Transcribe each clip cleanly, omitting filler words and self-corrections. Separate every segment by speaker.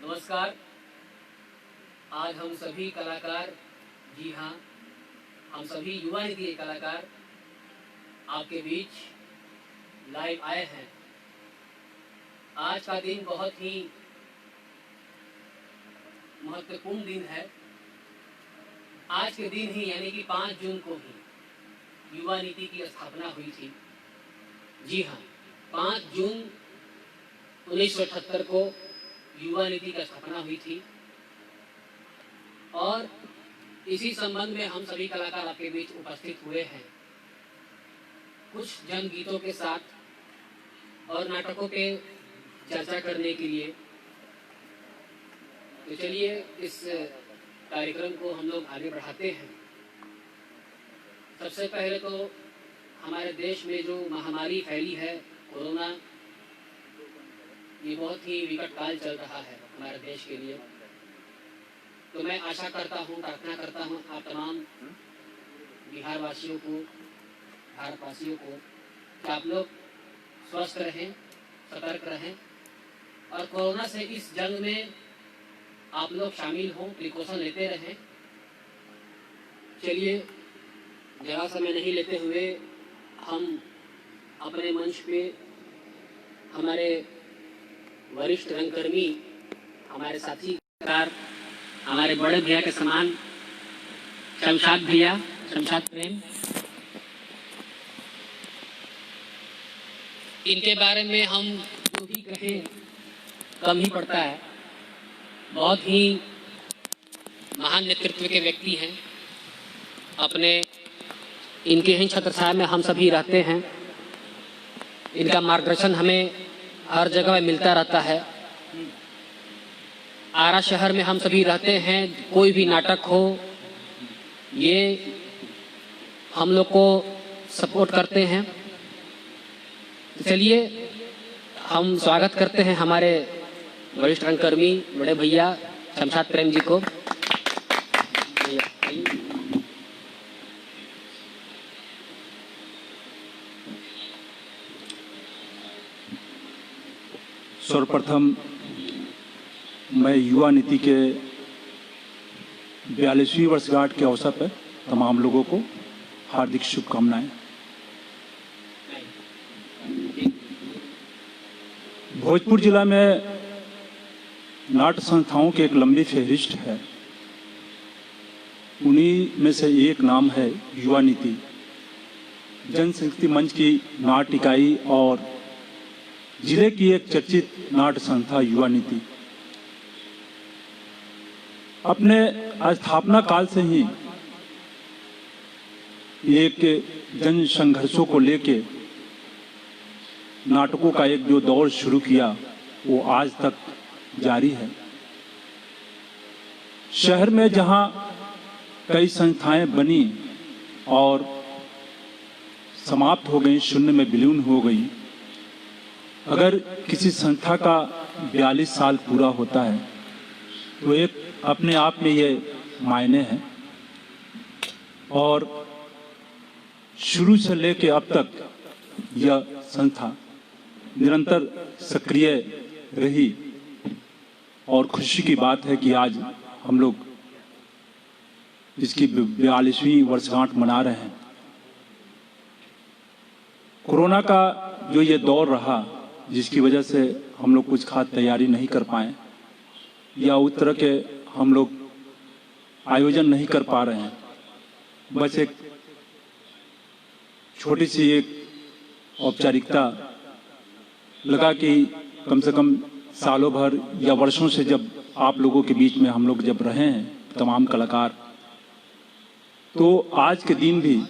Speaker 1: नमस्कार। आज हम सभी कलाकार, जी हाँ, हम सभी युवा नीति के कलाकार आपके बीच लाइव आए हैं। आज का दिन बहुत ही महत्वपूर्ण दिन है। आज के दिन ही यानी कि 5 जून को ही युवा नीति की स्थापना हुई थी। जी हाँ, 5 जून 1978 को युवा नीति की स्थापना हुई थी और इसी संबंध में हम सभी कलाकार आपके बीच उपस्थित हुए हैं, कुछ जन गीतों के साथ और नाटकों पे चर्चा करने के लिए। तो चलिए इस कार्यक्रम को हम लोग आगे बढ़ाते हैं। सबसे पहले तो हमारे देश में जो महामारी फैली है कोरोना, ये बहुत ही विकट काल चल रहा है हमारे देश के लिए। तो मैं आशा करता हूँ, प्रार्थना करता हूँ आप तमाम बिहार वासियों को, भारतवासियों को, कि आप लोग स्वस्थ रहें, सतर्क रहें और कोरोना से इस जंग में आप लोग शामिल हों, प्रिकॉशन लेते रहें। चलिए ज़्यादा समय नहीं लेते हुए हम अपने मंच पे हमारे वरिष्ठ रंगकर्मी, हमारे साथी कलाकार, हमारे बड़े भैया के समान शमशाद भैया, शमशाद प्रेम, इनके बारे में हम जो भी कहें कम ही पड़ता है। बहुत ही महान नेतृत्व के व्यक्ति हैं। अपने इनके ही छत्रछाया में हम सभी रहते हैं। इनका मार्गदर्शन हमें हर जगह में मिलता रहता है। आरा शहर में हम सभी रहते हैं। कोई भी नाटक हो, ये हम लोग को सपोर्ट करते हैं। चलिए हम स्वागत करते हैं हमारे वरिष्ठ रंगकर्मी बड़े भैया शमशाद प्रेम जी को।
Speaker 2: सर्वप्रथम मैं युवा नीति के 42वीं वर्षगांठ के अवसर पर तमाम लोगों को हार्दिक शुभकामनाएं। भोजपुर जिला में नाट्य संस्थाओं की एक लंबी फहरिस्त है। उन्हीं में से एक नाम है युवा नीति। जनशक्ति मंच की नाट्य इकाई और जिले की एक चर्चित नाट्य संस्था युवा नीति अपने स्थापना काल से ही एक जन संघर्षों को लेके नाटकों का एक जो दौर शुरू किया वो आज तक जारी है। शहर में जहां कई संस्थाएं बनी और समाप्त हो गई, शून्य में विलीन हो गई। अगर किसी संस्था का 42 साल पूरा होता है तो एक अपने आप में ये मायने हैं। और शुरू से लेके अब तक यह संस्था निरंतर सक्रिय रही और खुशी की बात है कि आज हम लोग इसकी 42वीं वर्षगांठ मना रहे हैं। कोरोना का जो ये दौर रहा, जिसकी वजह से हम लोग कुछ खास तैयारी नहीं कर पाए या उस तरह के हम लोग आयोजन नहीं कर पा रहे हैं। बस एक छोटी सी एक औपचारिकता लगा कि कम से कम सालों भर या वर्षों से जब आप लोगों के बीच में हम लोग जब रहे हैं तमाम कलाकार, तो आज के दिन भी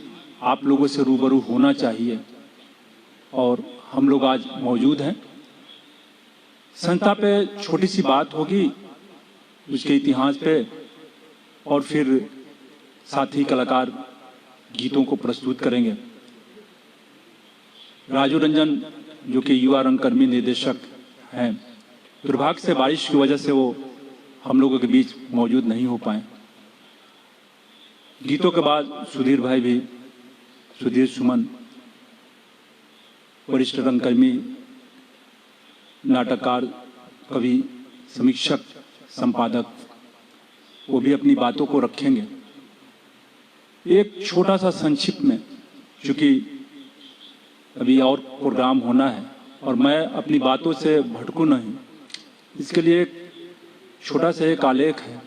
Speaker 2: आप लोगों से रूबरू होना चाहिए और हम लोग आज मौजूद हैं। संस्था पे छोटी सी बात होगी, उसके इतिहास पे, और फिर साथी कलाकार गीतों को प्रस्तुत करेंगे। राजू रंजन जो कि युवा रंगकर्मी निर्देशक हैं, दुर्भाग्य से बारिश की वजह से वो हम लोगों के बीच मौजूद नहीं हो पाए। गीतों के बाद सुधीर भाई भी, सुधीर सुमन, वरिष्ठ रंगकर्मी, नाटककार, कवि, समीक्षक, संपादक, वो भी अपनी बातों को रखेंगे। एक छोटा सा संक्षिप्त में, चूंकि अभी और प्रोग्राम होना है और मैं अपनी बातों से भटकूं नहीं, इसके लिए एक छोटा सा एक आलेख है,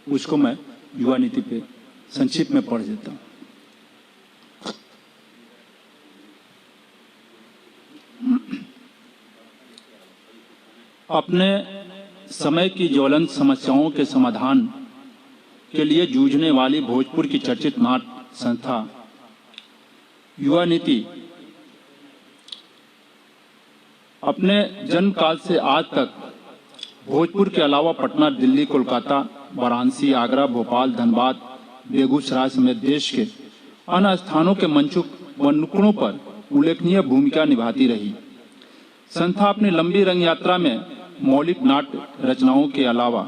Speaker 2: उसको मैं युवा नीति पे संक्षिप्त में पढ़ देता हूँ। अपने समय की ज्वलंत समस्याओं के समाधान के लिए जूझने वाली भोजपुर की चर्चित नाट्य संस्था युवा नीति अपने जन्म काल से आज तक भोजपुर के अलावा पटना, दिल्ली, कोलकाता, वाराणसी, आगरा, भोपाल, धनबाद, बेगूसराय समेत देश के अन्य स्थानों के मंचों व नुक्कड़ों पर उल्लेखनीय भूमिका निभाती रही। संस्था अपनी लंबी रंग यात्रा में मौलिक नाट्य रचनाओं के अलावा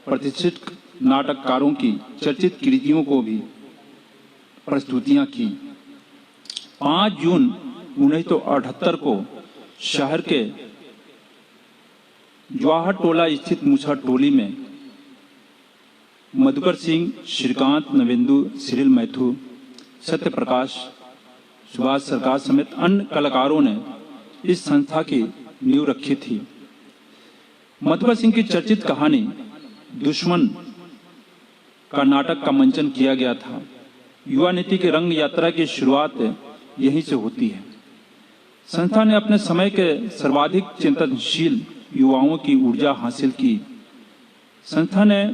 Speaker 2: प्रतिष्ठित नाटककारों की चर्चित कृतियों को भी प्रस्तुतियां की। 5 जून 1978 को शहर के जवाहर टोला स्थित मूसा टोली में मधुकर सिंह, श्रीकांत, नवेंदु, सिरिल मैथु, सत्य प्रकाश, सुभाष सरकार समेत अन्य कलाकारों ने इस संस्था की नींव रखी थी। मधुकर सिंह की चर्चित कहानी दुश्मन का नाटक का मंचन किया गया था। युवा नीति की रंग यात्रा की शुरुआत यहीं से होती है। संस्था ने अपने समय के सर्वाधिक चिंतनशील युवाओं की ऊर्जा हासिल की। संस्था ने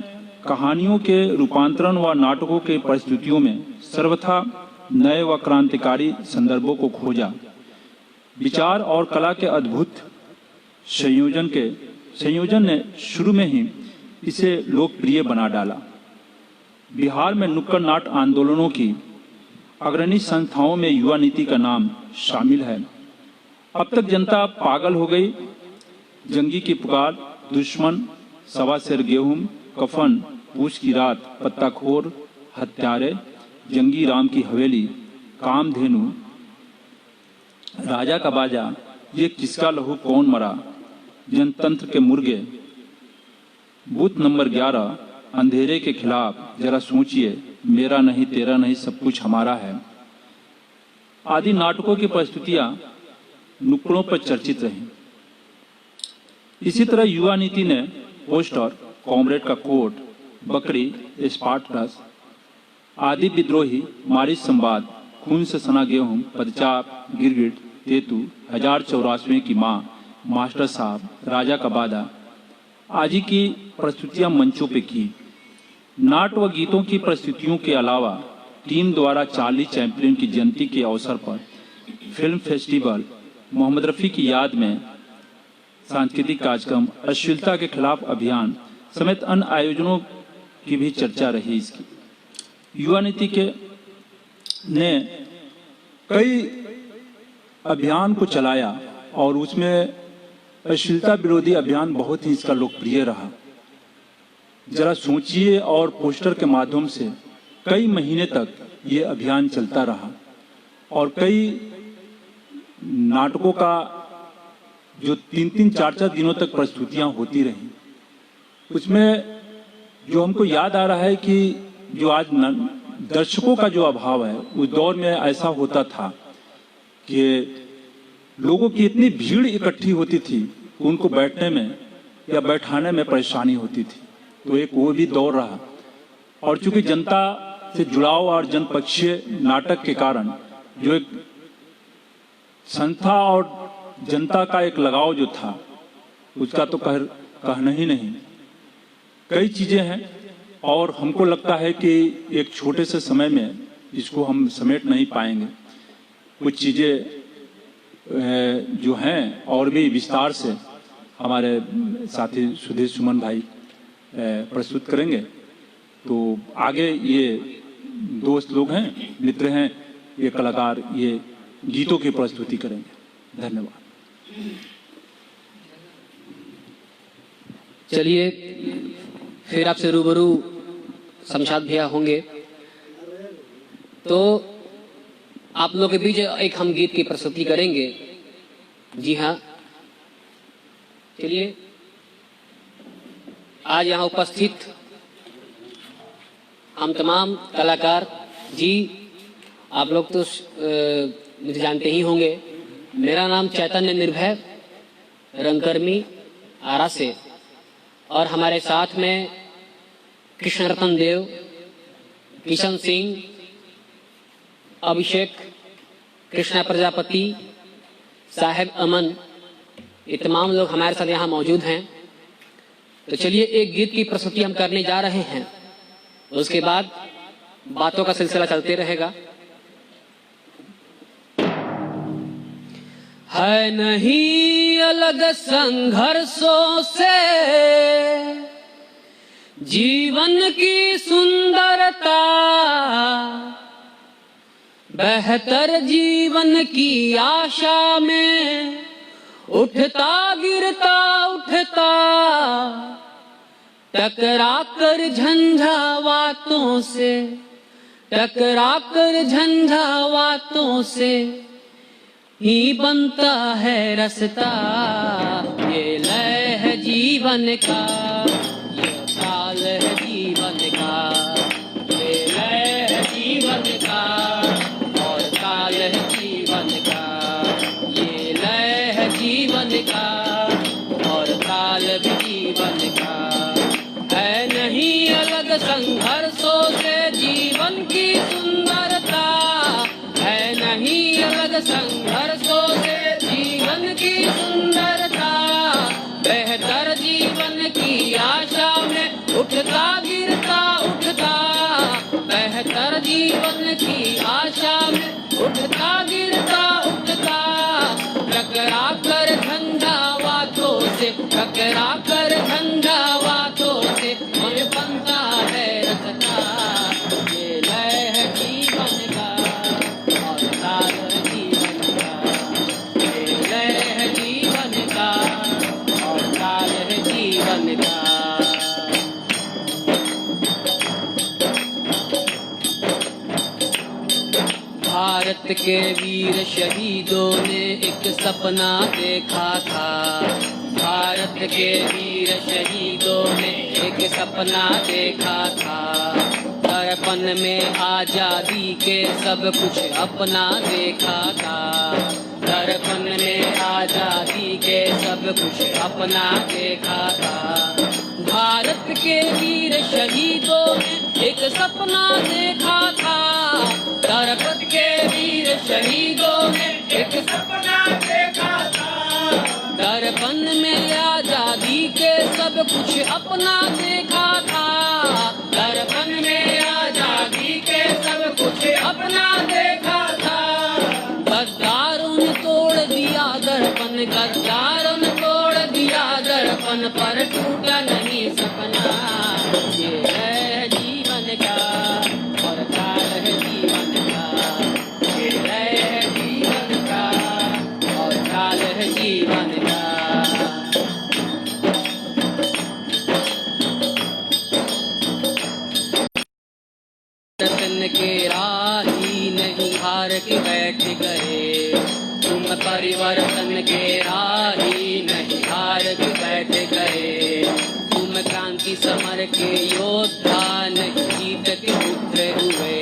Speaker 2: कहानियों के रूपांतरण व नाटकों के प्रस्तुतियों में सर्वथा नए व क्रांतिकारी संदर्भों को खोजा। विचार और कला के अद्भुत संयोजन ने शुरू में ही इसे लोकप्रिय बना डाला। बिहार में नुक्कड़ नाट्य आंदोलनों की अग्रणी संस्थाओं में युवा नीति का नाम शामिल है। अब तक जनता पागल हो गई, जंगी की पुकार, दुश्मन, सवा सेर गेहूं, कफन, पूछ की रात, पत्ताखोर, हत्यारे, जंगी राम की हवेली, कामधेनु, राजा का बाजा, ये किसका लहू कौन मरा, जनतंत्र के मुर्गे, बूथ नंबर 11, अंधेरे के खिलाफ, जरा सोचिए, मेरा नहीं तेरा नहीं सब कुछ हमारा है आदि नाटकों की प्रस्तुतियां नुक्कड़ों पर चर्चित रहीं। इसी तरह युवा नीति ने पोस्टर, कॉमरेड का कोट, बकरी, स्पार्टकस आदि विद्रोही, मारिच संवाद, खून से सना गेहूं, पदचाप, गिरगिट, तेतु, 1084वें की मां, मास्टर साहब, राजा का बादा आदि की प्रस्तुतियां मंचों पे की। नाट्य व गीतों की प्रस्तुतियों के अलावा टीम द्वारा चार्ली चैपलिन की जयंती के अवसर पर फिल्म फेस्टिवल, मोहम्मद रफी की याद में सांस्कृतिक कार्यक्रम, अश्लीलता के खिलाफ अभियान समेत अन्य आयोजनों की भी चर्चा रही। इसकी युवा नीति के ने कई अभियान को चलाया और उसमें अश्लीलता विरोधी अभियान बहुत ही इसका लोकप्रिय रहा। जरा सोचिए, और पोस्टर के माध्यम से कई महीने तक ये अभियान चलता रहा और कई नाटकों का जो 3-3, 4-4 दिनों तक प्रस्तुतियां होती रही। उसमें जो हमको याद आ रहा है कि जो आज दर्शकों का जो अभाव है, उस दौर में ऐसा होता था कि लोगों की इतनी भीड़ इकट्ठी होती थी, उनको बैठने में या बैठाने में परेशानी होती थी। तो एक वो भी दौर रहा, और चूंकि जनता से जुड़ाव और जनपक्षीय नाटक के कारण जो एक संस्था और जनता का एक लगाव जो था, उसका तो कहना ही नहीं। कई चीजें हैं और हमको लगता है कि एक छोटे से समय में इसको हम समेट नहीं पाएंगे। कुछ चीजें जो हैं और भी विस्तार से हमारे साथी सुधीर सुमन भाई प्रस्तुत करेंगे। तो आगे ये दोस्त लोग हैं, मित्र हैं, ये कलाकार ये गीतों की प्रस्तुति करेंगे। धन्यवाद।
Speaker 1: चलिए फिर आपसे रूबरू शमशाद भैया होंगे, तो आप लोगों के बीच एक हम गीत की प्रस्तुति करेंगे। जी हाँ, चलिए। आज यहाँ उपस्थित हम तमाम कलाकार जी, आप लोग तो मुझे जानते ही होंगे। मेरा नाम चैतन्य निर्भय रंगकर्मी आरा से, और हमारे साथ में कृष्ण रतन देव, किशन सिंह, अभिषेक, कृष्णा प्रजापति, साहेब अमन, ये तमाम लोग हमारे साथ यहाँ मौजूद हैं। तो चलिए एक गीत की प्रस्तुति हम करने जा रहे हैं, उसके बाद बातों का सिलसिला चलते रहेगा। है नहीं अलग संघर्षों से जीवन की सुंदरता, बेहतर जीवन की आशा में उठता गिरता उठता, टकरा कर झंझावातों से, टकरा कर झंझावातों से ही बनता है रास्ता। ये लय है जीवन का, ये ताल है जीवन का, ये लय है जीवन का और ताल है जीवन का, ये लय है जीवन का और ताल भी जीवन का। है नहीं अलग संघर्षों से जीवन की सुंदरता, है नहीं अलग संघर्षों से जीवन की सुंदरता, बेहतर जीवन की आशा में उठता गिरता उठता, बेहतर जीवन की आशा में उठता गिरता उठता, टकरा कर झंझावातों से, टकरा कर झंझावातों से मन बनता है रास्ता। ये लय है जीवन का और ताल है जीवन का, ये लय है जीवन का और ताल है जीवन का। भारत के वीर शहीदों ने एक सपना देखा था, भारत के वीर शहीदों ने एक सपना देखा था, दर्पण में आजादी के सब कुछ अपना देखा था, दर्पण में आजादी के सब कुछ अपना देखा था। भारत के वीर शहीदों ने एक सपना देखा था, दर्पण के वीर शहीदों ने एक सपना देखा था, दर्पण में आजादी के सब कुछ अपना देखा था, दर्पण में आजादी के सब कुछ अपना देखा था। गद्दारों ने तोड़ दिया दर्पण, गद्दारों ने तोड़ दिया दर्पण, पर टूटा नहीं सपना। ये है जीवन का और काल है जीवन का, ये है जीवन का और काल है जीवन का। रतन के राही नहीं हार के बैठ गए, तुम परिवर्तन के राही नहीं हार के बैठ गए, तुम क्रांति समर के योद्धा नहीं जीत के पुत्र हुए,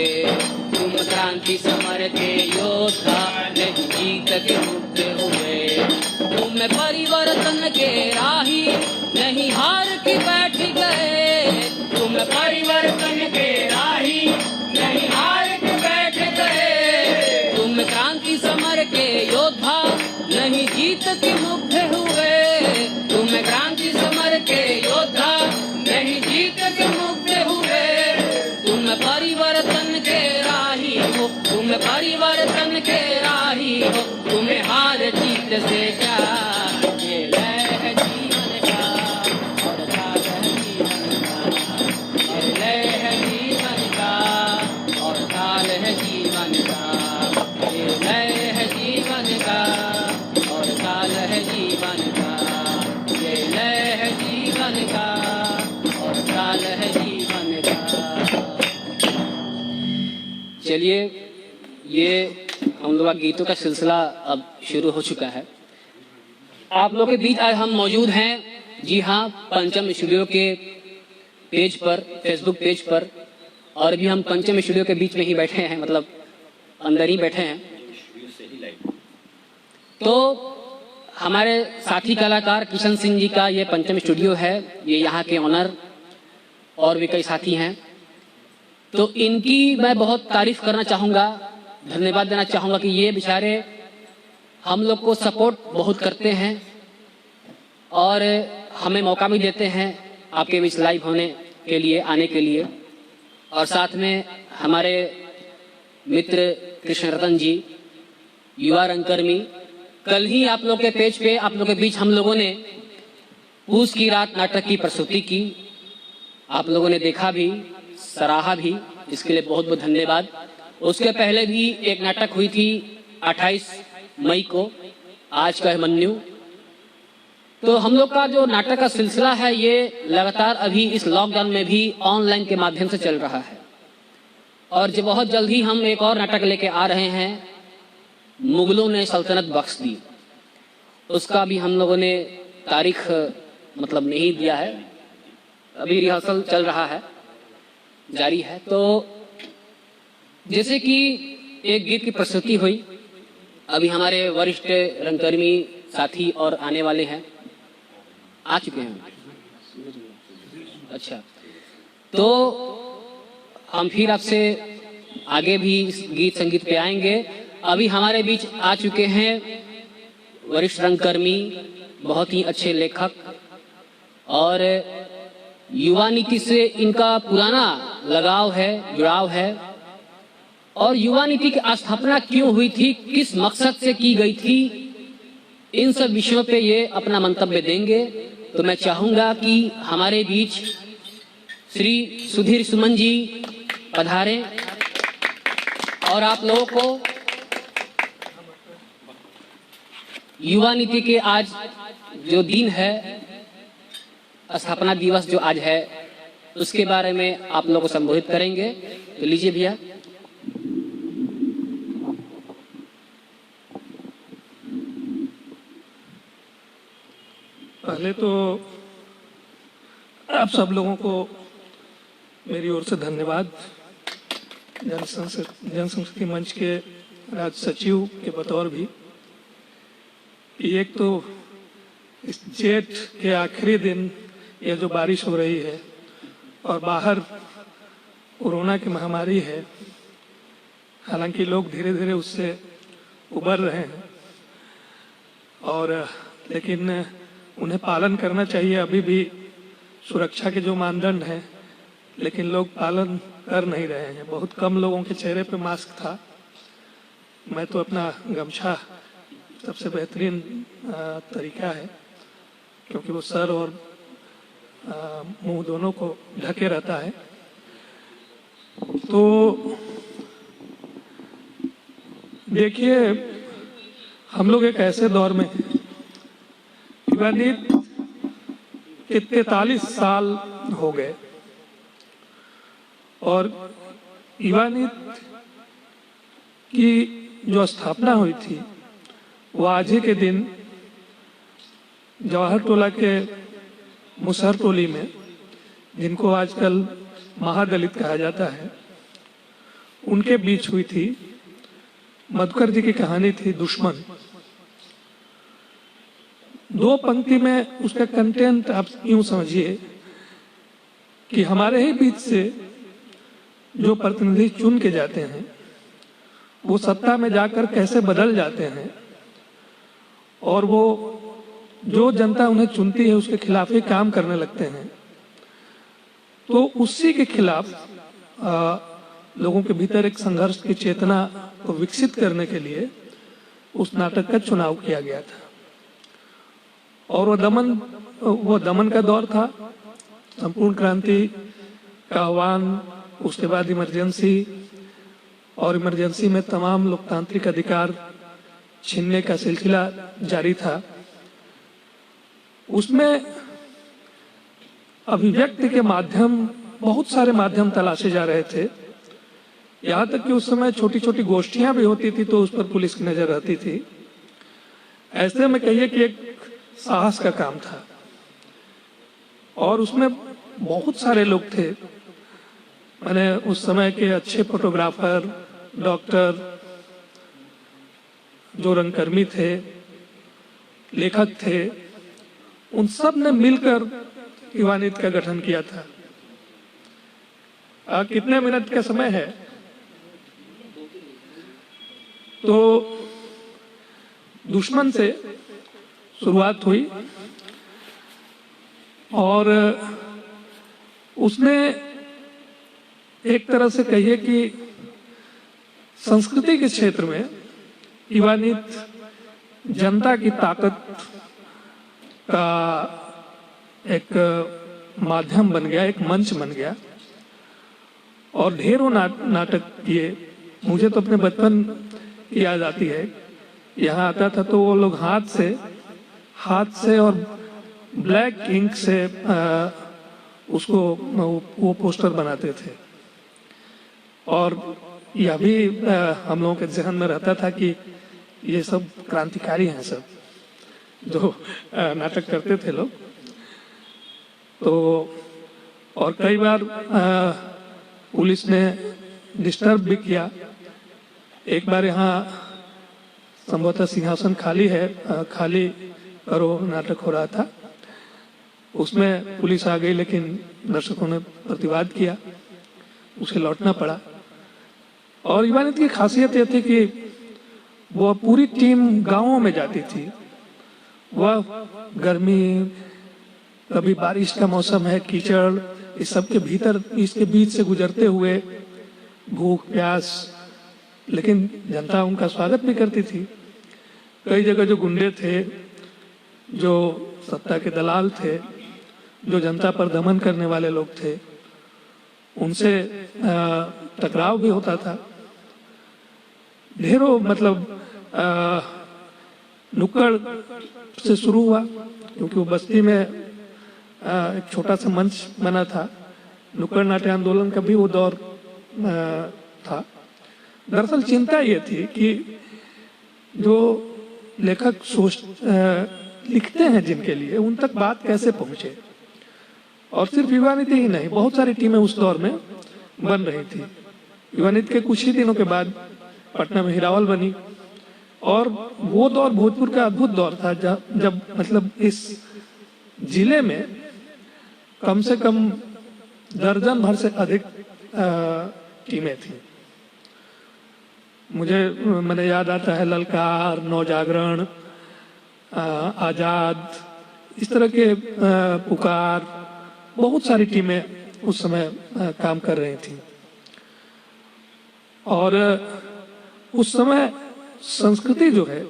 Speaker 1: तुम क्रांति समर के योद्धा नहीं जीत के पुत्र हुए, तुम परिवर्तन के राही नहीं हार के बैठ गए, तुम परिवर्तन के राही नहीं हार के बैठ गए, तुम क्रांति समर के योद्धा नहीं जीत के मुग्ध हुए, तुम क्रांति समर के योद्धा नहीं जीत के मुग्ध हुए, तुम परिवर्तन के राही हो, तुम परिवर्तन के राही हो, तुम्हें हार जीत से क्या। ये लय है जीवन का और ताल है जीवन का, ये लय है जीवन का और ताल है जीवन का, ये लय है जीवन का और ताल है जीवन का, ये लय है जीवन का और ताल है जीवन का। चलिए, ये हम लोग का गीतों का सिलसिला अब शुरू हो चुका है। आप लोगों के बीच आज हम मौजूद हैं, जी हाँ, पंचम स्टूडियो के पेज पर, फेसबुक पेज पर, और भी हम पंचम स्टूडियो के बीच में ही बैठे हैं, मतलब अंदर ही बैठे हैं। तो हमारे साथी कलाकार किशन सिंह जी का ये पंचम स्टूडियो है, ये यहाँ के ऑनर, और भी कई साथी हैं। तो इनकी मैं बहुत तारीफ करना चाहूँगा, धन्यवाद देना चाहूँगा कि ये बेचारे हम लोग को सपोर्ट बहुत करते हैं और हमें मौका भी देते हैं आपके बीच लाइव होने के लिए, आने के लिए। और साथ में हमारे मित्र कृष्ण रतन जी, युवा रंगकर्मी, कल ही आप लोग के पेज पे, आप लोग के बीच हम लोगों ने पूस की रात नाटक की प्रस्तुति की। आप लोगों ने देखा भी, सराहा भी, इसके लिए बहुत बहुत धन्यवाद। उसके पहले भी एक नाटक हुई थी 28 मई को, आज का है मन्यु। तो हम लोग का जो नाटक का सिलसिला है ये लगातार अभी इस लॉकडाउन में भी ऑनलाइन के माध्यम से चल रहा है। और जो बहुत जल्द ही हम एक और नाटक लेके आ रहे हैं, मुगलों ने सल्तनत बख्श दी। उसका भी हम लोगों ने तारीख मतलब नहीं दिया है, अभी रिहर्सल चल रहा है, जारी है। तो जैसे कि एक गीत की प्रस्तुति हुई, अभी हमारे वरिष्ठ रंगकर्मी साथी और आने वाले हैं, आ चुके हैं। अच्छा, तो हम फिर आपसे आगे भी इस गीत संगीत पे आएंगे। अभी हमारे बीच आ चुके हैं वरिष्ठ रंगकर्मी, बहुत ही अच्छे लेखक, और युवा नीति से इनका पुराना लगाव है, जुड़ाव है। और युवा नीति की स्थापना क्यों हुई थी, किस मकसद से की गई थी, इन सब विषयों पे ये अपना मंतव्य देंगे। तो मैं चाहूंगा कि हमारे बीच श्री सुधीर सुमन जी पधारें और आप लोगों को युवा नीति के आज जो दिन है, स्थापना दिवस जो आज है, उसके बारे में आप लोगों को संबोधित करेंगे। तो लीजिए भैया।
Speaker 3: पहले तो आप सब लोगों को मेरी ओर से धन्यवाद। जनसंस्कृति मंच के राज्य सचिव के बतौर भी। एक तो इस जेठ के आखिरी दिन ये जो बारिश हो रही है और बाहर कोरोना की महामारी है, हालांकि लोग धीरे धीरे उससे उबर रहे हैं, और लेकिन उन्हें पालन करना चाहिए। अभी भी सुरक्षा के जो मानदंड हैं, लेकिन लोग पालन कर नहीं रहे हैं। बहुत कम लोगों के चेहरे पे मास्क था। मैं तो अपना गमछा सबसे बेहतरीन तरीका है, क्योंकि वो सर और मुंह दोनों को ढके रहता है। तो देखिए, हम लोग एक ऐसे दौर में हैं, युवानीत के 43 साल हो गए, और युवानीत की जो स्थापना हुई थी वो आज ही के दिन जवाहर टोला के मुसहर टोली में, जिनको आजकल महादलित कहा जाता है, उनके बीच हुई थी। मधुकर जी की कहानी थी दुश्मन। 2 पंक्ति में उसका कंटेंट आप यूं समझिए कि हमारे ही बीच से जो प्रतिनिधि चुन के जाते हैं, वो सत्ता में जाकर कैसे बदल जाते हैं, और वो जो जनता उन्हें चुनती है उसके खिलाफ ही काम करने लगते हैं। तो उसी के खिलाफ लोगों के भीतर एक संघर्ष की चेतना को विकसित करने के लिए उस नाटक का चुनाव किया गया था। और वो दमन का दौर था, संपूर्ण क्रांति का आह्वान, उसके बाद इमरजेंसी, और इमरजेंसी में तमाम लोकतांत्रिक अधिकार छीनने का सिलसिला जारी था। उसमें अभिव्यक्ति के माध्यम, बहुत सारे माध्यम तलाशे जा रहे थे। यहाँ तक कि उस समय छोटी छोटी गोष्ठियां भी होती थी तो उस पर पुलिस की नजर रहती थी। ऐसे में कहिए कि एक साहस का काम था, और उसमें बहुत सारे लोग थे। मैंने उस समय के अच्छे फोटोग्राफर, डॉक्टर, जो रंगकर्मी थे, लेखक थे, उन सब ने मिलकर युवानित का गठन किया था। कितने मिनट का समय है? तो दुश्मन से शुरुआत हुई और उसने एक तरह से कहिए कि संस्कृति के क्षेत्र में युवानित जनता की ताकत का एक माध्यम बन गया, एक मंच बन गया और ढेरों नाटक किए। मुझे तो अपने बचपन की याद आती है, यहाँ आता था तो वो लोग हाथ से और ब्लैक इंक से उसको वो पोस्टर बनाते थे और यह भी हम लोगों के जहन में रहता था कि ये सब क्रांतिकारी हैं, सब जो नाटक करते थे लोग। तो और कई बार पुलिस ने डिस्टर्ब भी किया। एक बार यहाँ संभवतः सिंहासन खाली है, खाली करो नाटक हो रहा था, उसमें पुलिस आ गई लेकिन दर्शकों ने प्रतिवाद किया, उसे लौटना पड़ा। और युवानित की खासियत यह थी कि वह पूरी टीम गांवों में जाती थी। वह गर्मी, कभी बारिश का मौसम है, कीचड़, इस सब के भीतर, इसके बीच से गुजरते हुए, भूख प्यास, लेकिन जनता उनका स्वागत भी करती थी। कई जगह जो गुंडे थे, जो सत्ता के दलाल थे, जो जनता पर दमन करने वाले लोग थे, उनसे टकराव भी होता था। ढेरों मतलब नुक्कड़ से शुरू हुआ, क्योंकि वो बस्ती में एक छोटा सा मंच बना था। नुक्कड़ नाट्य आंदोलन का भी वो दौर था। दरअसल चिंता ये थी कि जो लेखक लिखते हैं जिनके लिए, उन तक बात कैसे पहुंचे। और सिर्फ युवानित ही नहीं, बहुत सारी टीमें उस दौर में बन रही थी। युवानित के कुछ ही दिनों के बाद पटना में हिरावल बनी और वो दौर भोजपुर का अद्भुत दौर था जब मतलब इस जिले में कम से कम दर्जन भर से अधिक टीमें थी। मैंने याद आता है ललकार, नौजागरण, आजाद, इस तरह के पुकार, बहुत सारी टीमें उस समय काम कर रही थी। और उस समय संस्कृति जो है,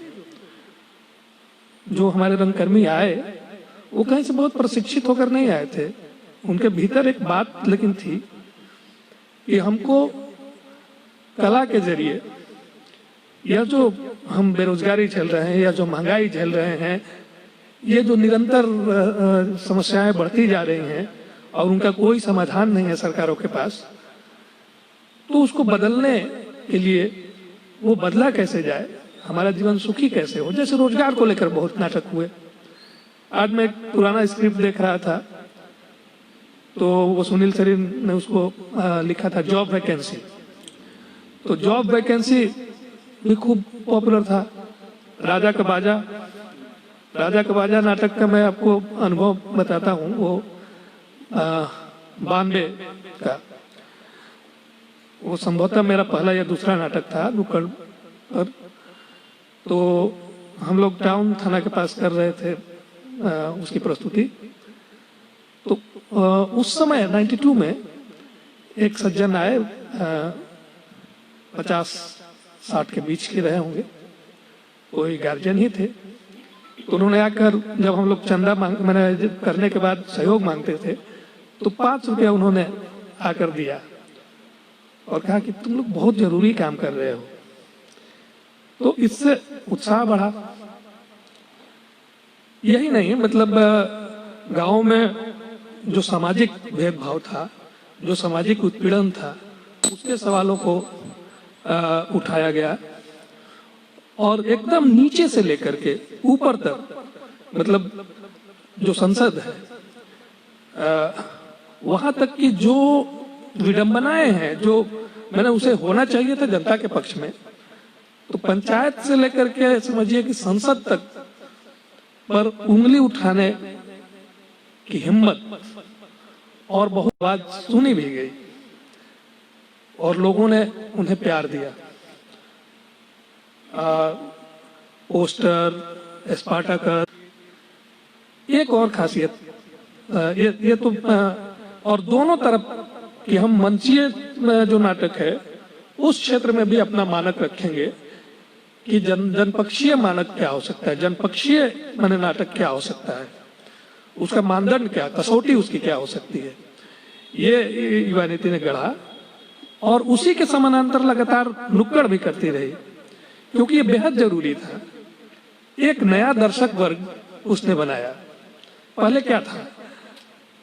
Speaker 3: जो हमारे रंगकर्मी आए, वो कहीं से बहुत प्रशिक्षित होकर नहीं आए थे। उनके भीतर एक बात लेकिन थी कि हमको कला के जरिए, या जो हम बेरोजगारी झेल रहे हैं या जो महंगाई झेल रहे हैं, ये जो निरंतर समस्याएं बढ़ती जा रही हैं और उनका कोई समाधान नहीं है सरकारों के पास, तो उसको बदलने के लिए वो बदला कैसे जाए, हमारा जीवन सुखी कैसे हो। जैसे रोजगार को लेकर बहुत नाटक हुए। आज मैं एक पुराना स्क्रिप्ट देख रहा था, तो वो सुनील सरीन ने उसको लिखा था, जॉब वैकेंसी। तो जॉब वैकेंसी भी खूब पॉपुलर था। राजा का बाजा नाटक का मैं आपको अनुभव बताता हूँ। वो 92 का, वो संभवतः मेरा पहला या दूसरा नाटक था नुक्कड़ पर। तो हम लोग टाउन थाना के पास कर रहे थे उसकी प्रस्तुति। तो उस समय 92 में एक सज्जन आए, 50-60 के बीच के रहे होंगे, कोई गार्जियन ही थे। तो उन्होंने आकर, जब हम लोग चंदा मैंने करने के बाद सहयोग मांगते थे, तो 5 रुपया उन्होंने आकर दिया और कहा कि तुम लोग बहुत जरूरी काम कर रहे हो। तो इससे उत्साह बढ़ा। यही नहीं, मतलब गांव में जो सामाजिक भेदभाव था, जो सामाजिक उत्पीड़न था, उसके सवालों को उठाया गया और एकदम नीचे से लेकर के ऊपर तक, मतलब जो संसद है वहां तक कि जो विडंबनाएं हैं, जो मैंने उसे होना चाहिए था जनता के पक्ष में, तो पंचायत से लेकर के समझिए कि संसद तक पर उंगली उठाने की हिम्मत और बहुत बात सुनी भी गई और लोगों ने उन्हें प्यार दिया। पोस्टर, स्पार्टाकस, एक और खासियत ये तो और दोनों तरफ कि हम मंचीय जो नाटक है उस क्षेत्र में भी अपना मानक रखेंगे कि जनपक्षीय मानक क्या हो सकता है, जनपक्षीय माने नाटक क्या हो सकता है, उसका मानदंड क्या, कसौटी उसकी क्या हो सकती है, ये युवा नीति ने गढ़ा और उसी के समानांतर लगातार नुक्कड़ भी करती रही, क्योंकि ये बेहद जरूरी था। एक नया दर्शक वर्ग उसने बनाया। पहले क्या था,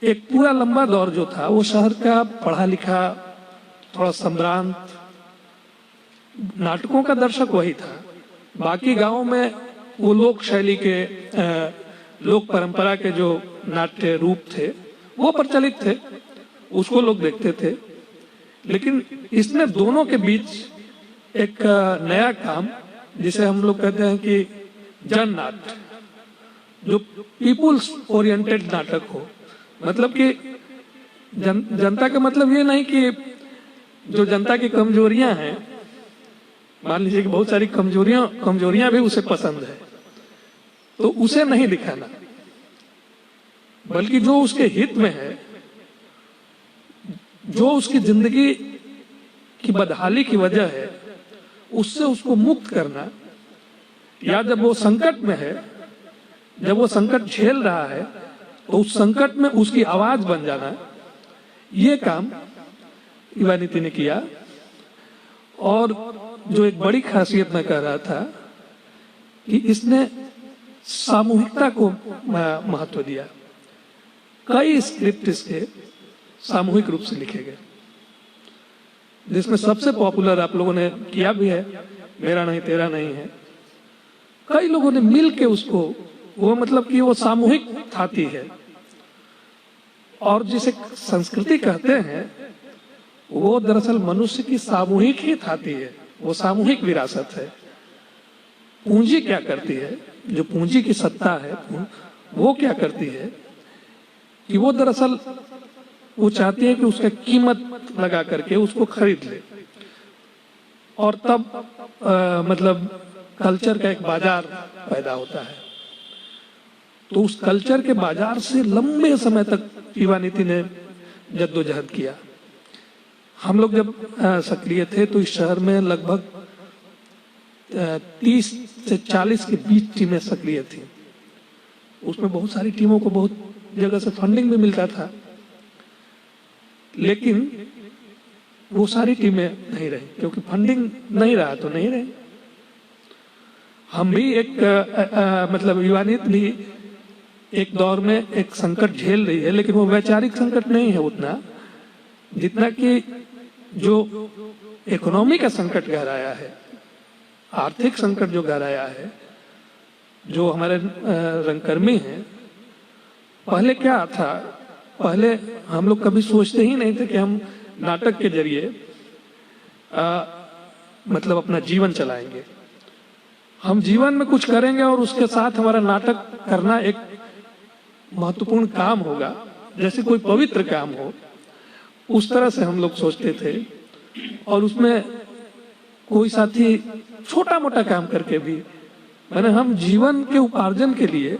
Speaker 3: एक पूरा लंबा दौर जो था वो शहर का पढ़ा लिखा, थोड़ा संभ्रांत नाटकों का दर्शक वही था। बाकी गांवों में वो लोक शैली के लोक परंपरा के जो नाट्य रूप थे वो प्रचलित थे, उसको लोग देखते थे। लेकिन इसने दोनों के बीच एक नया काम, जिसे हम लोग कहते हैं कि जन नाट्य, जो पीपुल्स ओरिएंटेड नाटक हो, मतलब कि जनता का मतलब ये नहीं कि जो जनता की कमजोरियां हैं, मान लीजिए कि बहुत सारी कमजोरियां भी उसे पसंद है, तो उसे नहीं दिखाना, बल्कि जो उसके हित में है, जो उसकी जिंदगी की बदहाली की वजह है, उससे उसको मुक्त करना, या जब वो संकट में है, जब वो संकट झेल रहा है, तो उस संकट में उसकी आवाज बन जाना, ये काम युवा नीति ने किया। और जो एक बड़ी खासियत मैं कह रहा था कि इसने सामूहिकता को महत्व दिया। कई स्क्रिप्ट इसके सामूहिक रूप से लिखे गए, जिसमें सबसे पॉपुलर आप लोगों ने किया भी है, मेरा नहीं तेरा नहीं है। कई लोगों ने मिल के उसको, वो मतलब कि वो सामूहिक थाती है, और जिसे संस्कृति कहते हैं वो दरअसल मनुष्य की सामूहिक ही थाती है, वो सामूहिक विरासत है। पूंजी क्या करती है, जो पूंजी की सत्ता है वो क्या करती है कि वो दरअसल वो चाहती है कि उसका कीमत लगा करके उसको खरीद ले, और तब मतलब कल्चर का एक बाजार पैदा होता है। तो उस कल्चर के बाजार से लंबे समय तक युवा नीति ने जद्दोजहद किया। हम लोग जब सक्रिय थे तो इस शहर में लगभग 30 से 40 के बीच टीमें सक्रिय थी। उसमें बहुत सारी टीमों को बहुत जगह से फंडिंग भी मिलता था, लेकिन वो सारी टीमें नहीं रही, क्योंकि फंडिंग नहीं रहा तो नहीं रही। हम भी एक मतलब युवा नीति भी एक दौर में एक संकट झेल रही है, लेकिन वो वैचारिक संकट नहीं है उतना जितना कि जो इकोनॉमी का संकट गहराया है, आर्थिक संकट जो गहराया है, जो हमारे रंगकर्मी हैं। पहले क्या था, पहले हम लोग कभी सोचते ही नहीं थे कि हम नाटक के जरिए मतलब अपना जीवन चलाएंगे। हम जीवन में कुछ करेंगे और उसके साथ हमारा नाटक करना एक महत्वपूर्ण काम होगा, जैसे कोई पवित्र काम हो, उस तरह से हम लोग सोचते थे। और उसमें कोई साथी छोटा मोटा काम करके भी, मैंने हम जीवन के उपार्जन के लिए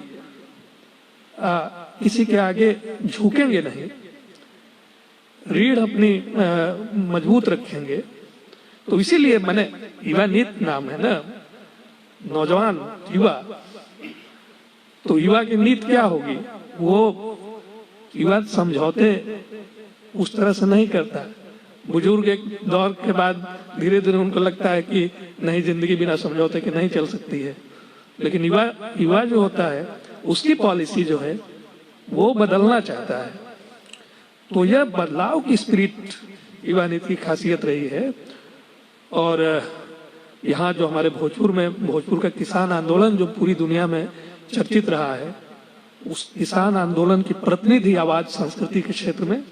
Speaker 3: किसी के आगे झुकेंगे नहीं, रीढ़ अपनी मजबूत रखेंगे। तो इसीलिए मैंने युवा नीति नाम है ना, नौजवान युवा, तो युवा की नीति क्या होगी, वो युवा समझौते उस तरह से नहीं करता। बुजुर्ग एक दौर के बाद धीरे धीरे उनको लगता है कि नहीं, जिंदगी बिना समझौते के नहीं चल सकती है, लेकिन युवा जो होता है उसकी पॉलिसी जो है वो बदलना चाहता है। तो यह बदलाव की स्पिरिट युवा नीति की खासियत रही है। और यहाँ जो हमारे भोजपुर का किसान आंदोलन जो पूरी दुनिया में चर्चित रहा है, उस किसान आंदोलन की प्रतिनिधि आवाज संस्कृति के क्षेत्र में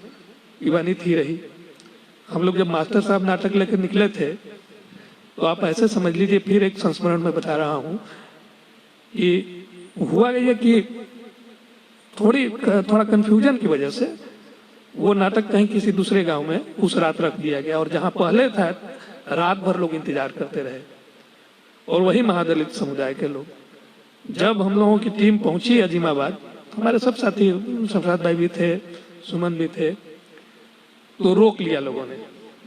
Speaker 3: ईवानित ही रही। हम लोग जब मास्टर साहब नाटक लेकर निकले थे तो आप ऐसे समझ लीजिए, फिर एक संस्मरण में बता रहा हूँ कि हुआ ये कि थोड़ा कंफ्यूजन की वजह से वो नाटक कहीं किसी दूसरे गांव में उस रात रख दिया गया, और जहां पहले था रात भर लोग इंतजार करते रहे, और वही महादलित समुदाय के लोग। जब हम लोगों की टीम पहुंची अजीमाबाद, हमारे सब साथी शमशाद भाई भी थे, सुमन भी थे, तो रोक लिया लोगों ने।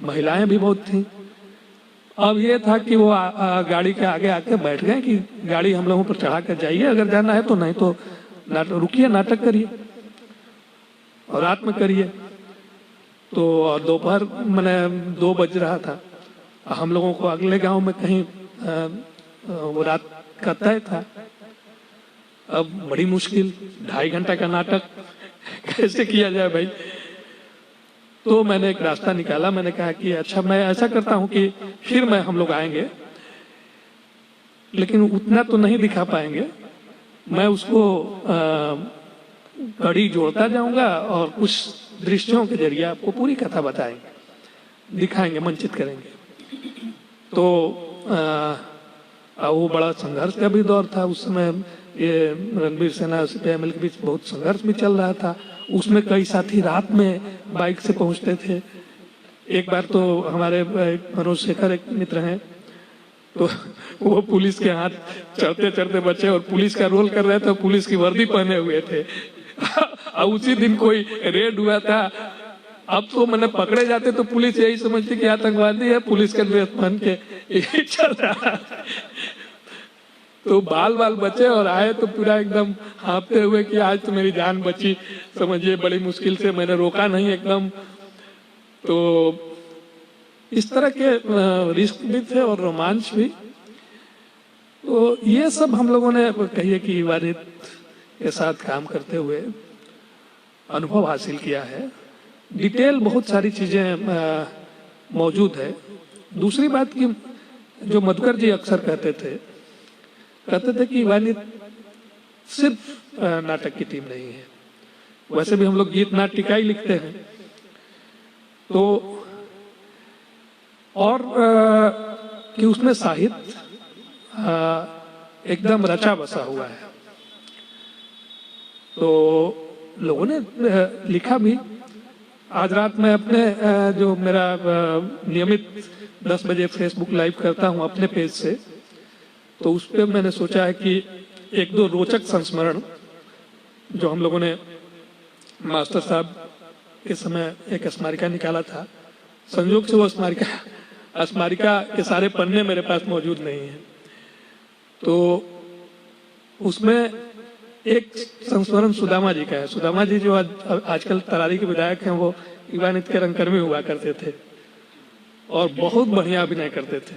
Speaker 3: महिलाएं भी बहुत थी। अब ये था कि वो गाड़ी के आगे आके बैठ गए कि गाड़ी हम लोगों पर चढ़ा कर जाइए, अगर जाना है तो, नहीं तो रुकिए, नाटक करिए और रात में करिए। तो दोपहर मैंने 2 बज रहा था। हम लोगों को अगले गांव में कहीं वो रात का तय था। अब बड़ी मुश्किल, 2.5 घंटा का नाटक कैसे किया जाए भाई। तो मैंने एक रास्ता निकाला। मैंने कहा कि अच्छा, मैं ऐसा करता हूं कि फिर हम लोग आएंगे, लेकिन उतना तो नहीं दिखा पाएंगे। मैं उसको कड़ी जोड़ता जाऊंगा और कुछ दृश्यों के जरिए आपको पूरी कथा बताएंगे, दिखाएंगे, मंचित करेंगे। तो वो बड़ा संघर्ष का भी दौर था उस समय। ये रणबीर सेना और सीपीएमएल के बीच बहुत संघर्ष भी चल रहा था। उसमें कई साथी रात में बाइक से पहुंचते थे। एक बार तो हमारे मनोज शेखर एक मित्र हैं, तो वो पुलिस के हाथ चढ़ते चढ़ते बचे और पुलिस का रोल कर रहे थे, पुलिस की वर्दी पहने हुए थे। और उसी दिन कोई रेड हुआ था। अब तो मैंने पकड़े जाते तो पुलिस यही समझती कि आतंकवादी है, पुलिस का ड्रेस पहन के यही चल रहा है। तो बाल बचे और आए तो पूरा एकदम हाँफते हुए कि आज तो मेरी जान बची, समझिए। बड़ी मुश्किल से, मैंने रोका नहीं एकदम। तो इस तरह के रिस्क भी थे और रोमांच भी। तो ये सब हम लोगों ने कहिए कि वारिद के साथ काम करते हुए अनुभव हासिल किया है। डिटेल बहुत सारी चीजें मौजूद है। दूसरी बात कि जो मधुकर जी अक्सर कहते थे कि वारिद सिर्फ नाटक की टीम नहीं है। वैसे भी हम लोग गीत नाटिका ही लिखते हैं, तो और कि उसमें साहित्य एकदम रचा बसा हुआ है। तो लोगों ने लिखा भी। आज रात मैं अपने जो मेरा नियमित 10 बजे फेसबुक लाइव करता हूं अपने पेज से, तो उस पर मैंने सोचा है कि 1-2 रोचक संस्मरण जो हम लोगों ने मास्टर साहब के समय एक स्मारिका निकाला था। संयोग से वो स्मारिका के सारे पन्ने मेरे पास मौजूद नहीं है। तो उसमें एक संस्मरण सुदामा जी का है। सुदामा जी जो आजकल तरारी के विधायक हैं, वो ईवानित के रंगकर्मी हुआ करते थे और बहुत बढ़िया अभिनय करते थे।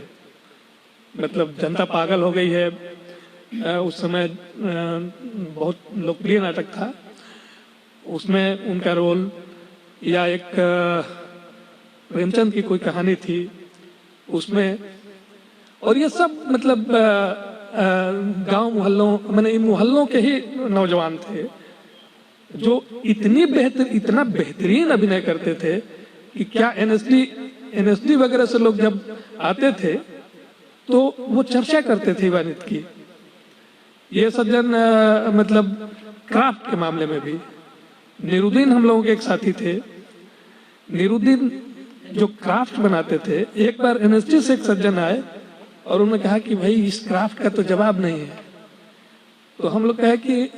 Speaker 3: मतलब जनता पागल हो गई है उस समय बहुत लोकप्रिय नाटक था। उसमें उनका रोल, या एक प्रेमचंद की कोई कहानी थी उसमें, और ये सब मतलब गांव मोहल्लों, मैंने इन मोहल्लों के ही नौजवान थे जो इतना बेहतरीन अभिनय करते थे कि क्या एनएसडी वगैरह से लोग जब आते थे तो वो चर्चा करते थे ईवानित की। ये सज्जन मतलब क्राफ्ट के मामले में भी। निरुद्दीन हम लोगों के एक साथी थे। निरुद्दीन जो क्राफ्ट बनाते थे, एक बार एनएसडी से एक सज्जन आए और उन्होंने कहा कि भाई इस क्राफ्ट का तो जवाब नहीं है। तो हम लोग कहे कि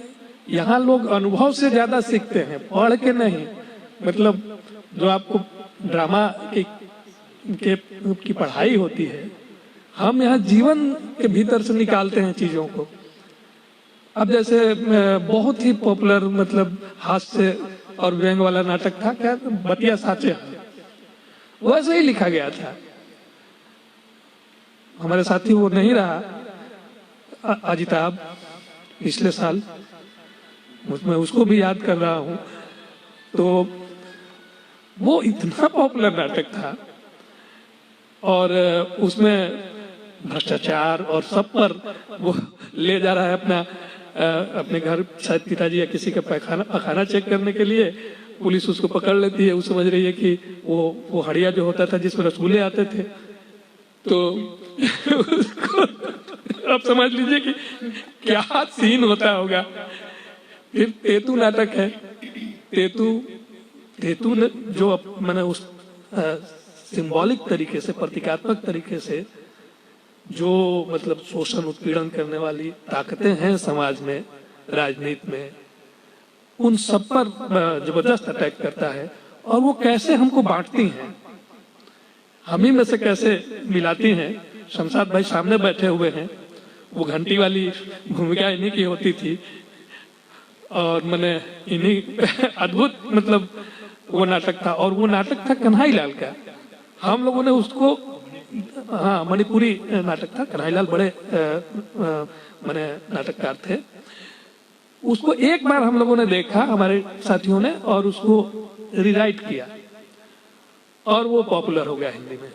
Speaker 3: यहाँ लोग अनुभव से ज्यादा सीखते हैं, पढ़ के नहीं। मतलब जो आपको ड्रामा की पढ़ाई होती है, हम यहाँ जीवन के भीतर से निकालते हैं चीजों को। अब जैसे बहुत ही पॉपुलर मतलब हास्य और व्यंग वाला नाटक था, क्या बतिया साचे, वैसे ही लिखा गया था। हमारे साथी वो नहीं रहा अजिताब, पिछले साल, मैं उसको भी याद कर रहा हूं। तो वो इतना पॉपुलर नाटक था और उसमें भ्रष्टाचार और सब पर वो ले जा रहा है अपने घर, शायद पिताजी या किसी का पखाना चेक करने के लिए। पुलिस उसको पकड़ लेती है, वो समझ रही है कि वो हड़िया जो होता था जिसमें रसगुल्ले आते थे, तो उसको आप समझ लीजिए कि क्या सीन होता होगा। फिर तेतू नाटक है। तेतू ने जो मैंने उस सिंबॉलिक तरीके से, प्रतीकात्मक तरीके से जो मतलब शोषण उत्पीड़न करने वाली ताकतें हैं समाज में, राजनीति में, उन सब पर जबरदस्त अटैक करता है। और वो कैसे हमको बांटती हैं, हम ही में से कैसे मिलाती हैं। शमशाद भाई सामने बैठे हुए हैं, वो घंटी वाली भूमिका इन्हीं की होती थी और मैंने इन्हीं अद्भुत मतलब वो नाटक था। और वो नाटक था कन्हई लाल का। हम लोगों ने उसको, हाँ, मणिपुरी नाटक था। कन्हई लाल बड़े मैंने नाटककार थे। उसको एक बार हम लोगों ने देखा, हमारे साथियों ने, और उसको रिराइट किया और वो पॉपुलर हो गया हिंदी में।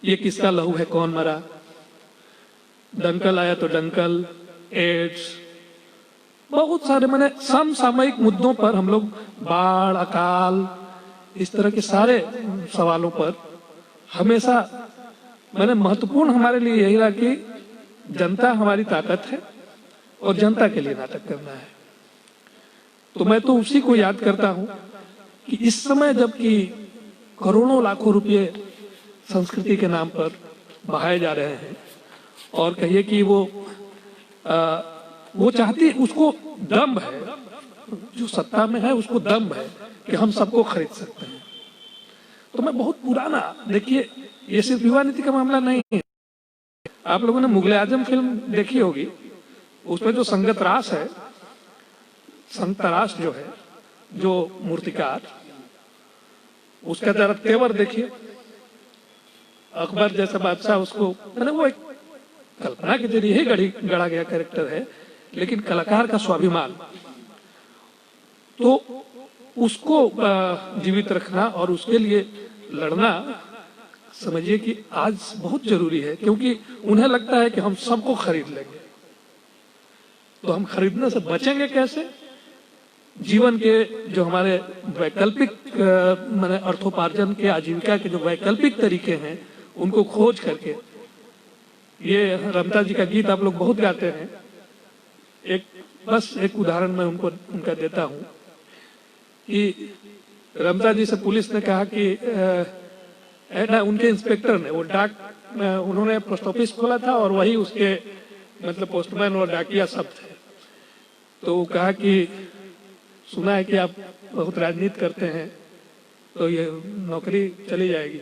Speaker 3: ये किसका लहू है कौन मरा, डंकल आया तो डंकल, एड्स, बहुत सारे मैंने समसामयिक मुद्दों पर हम लोग, बाढ़, अकाल, इस तरह के सारे सवालों पर हमेशा मैंने महत्वपूर्ण हमारे लिए यही रहा कि जनता हमारी ताकत है और जनता के लिए नाटक करना है। तो मैं तो उसी को याद करता हूं कि इस समय जबकि करोड़ों लाखों रुपए संस्कृति के नाम पर बहाए जा रहे हैं और कहिए कि वो चाहती, उसको दम्भ है, जो सत्ता में है उसको दम्भ है कि हम सबको खरीद सकते हैं। तो मैं बहुत पुराना, देखिए ये सिर्फ युवा नीति का मामला नहीं है। आप लोगों ने मुगले आजम फिल्म देखी होगी, उसमें जो संगत रास है, संतरास जो है, जो मूर्तिकार, उसका जरा तेवर देखिए। अकबर जैसा बादशाह, उसको मैंने, वो एक कल्पना के जरिए ही गढ़ा गया कैरेक्टर है, लेकिन कलाकार का स्वाभिमान, तो उसको जीवित रखना और उसके लिए लड़ना, समझिए कि आज बहुत जरूरी है। क्योंकि उन्हें लगता है कि हम सबको खरीद लेंगे, तो हम खरीदने से बचेंगे कैसे? जीवन के जो हमारे वैकल्पिक माने अर्थोपार्जन के, आजीविका के जो वैकल्पिक तरीके हैं, उनको खोज करके। ये रमता जी का गीत आप लोग बहुत गाते हैं। बस एक उदाहरण मैं उनका देता हूं कि रमता जी से पुलिस ने कहा कि उनके इंस्पेक्टर ने, वो उन्होंने पोस्ट ऑफिस खोला था और वही उसके मतलब पोस्टमैन और डाकिया सब थे। तो वो कहा कि सुना है कि आप बहुत राजनीति करते हैं, तो ये नौकरी चली जाएगी।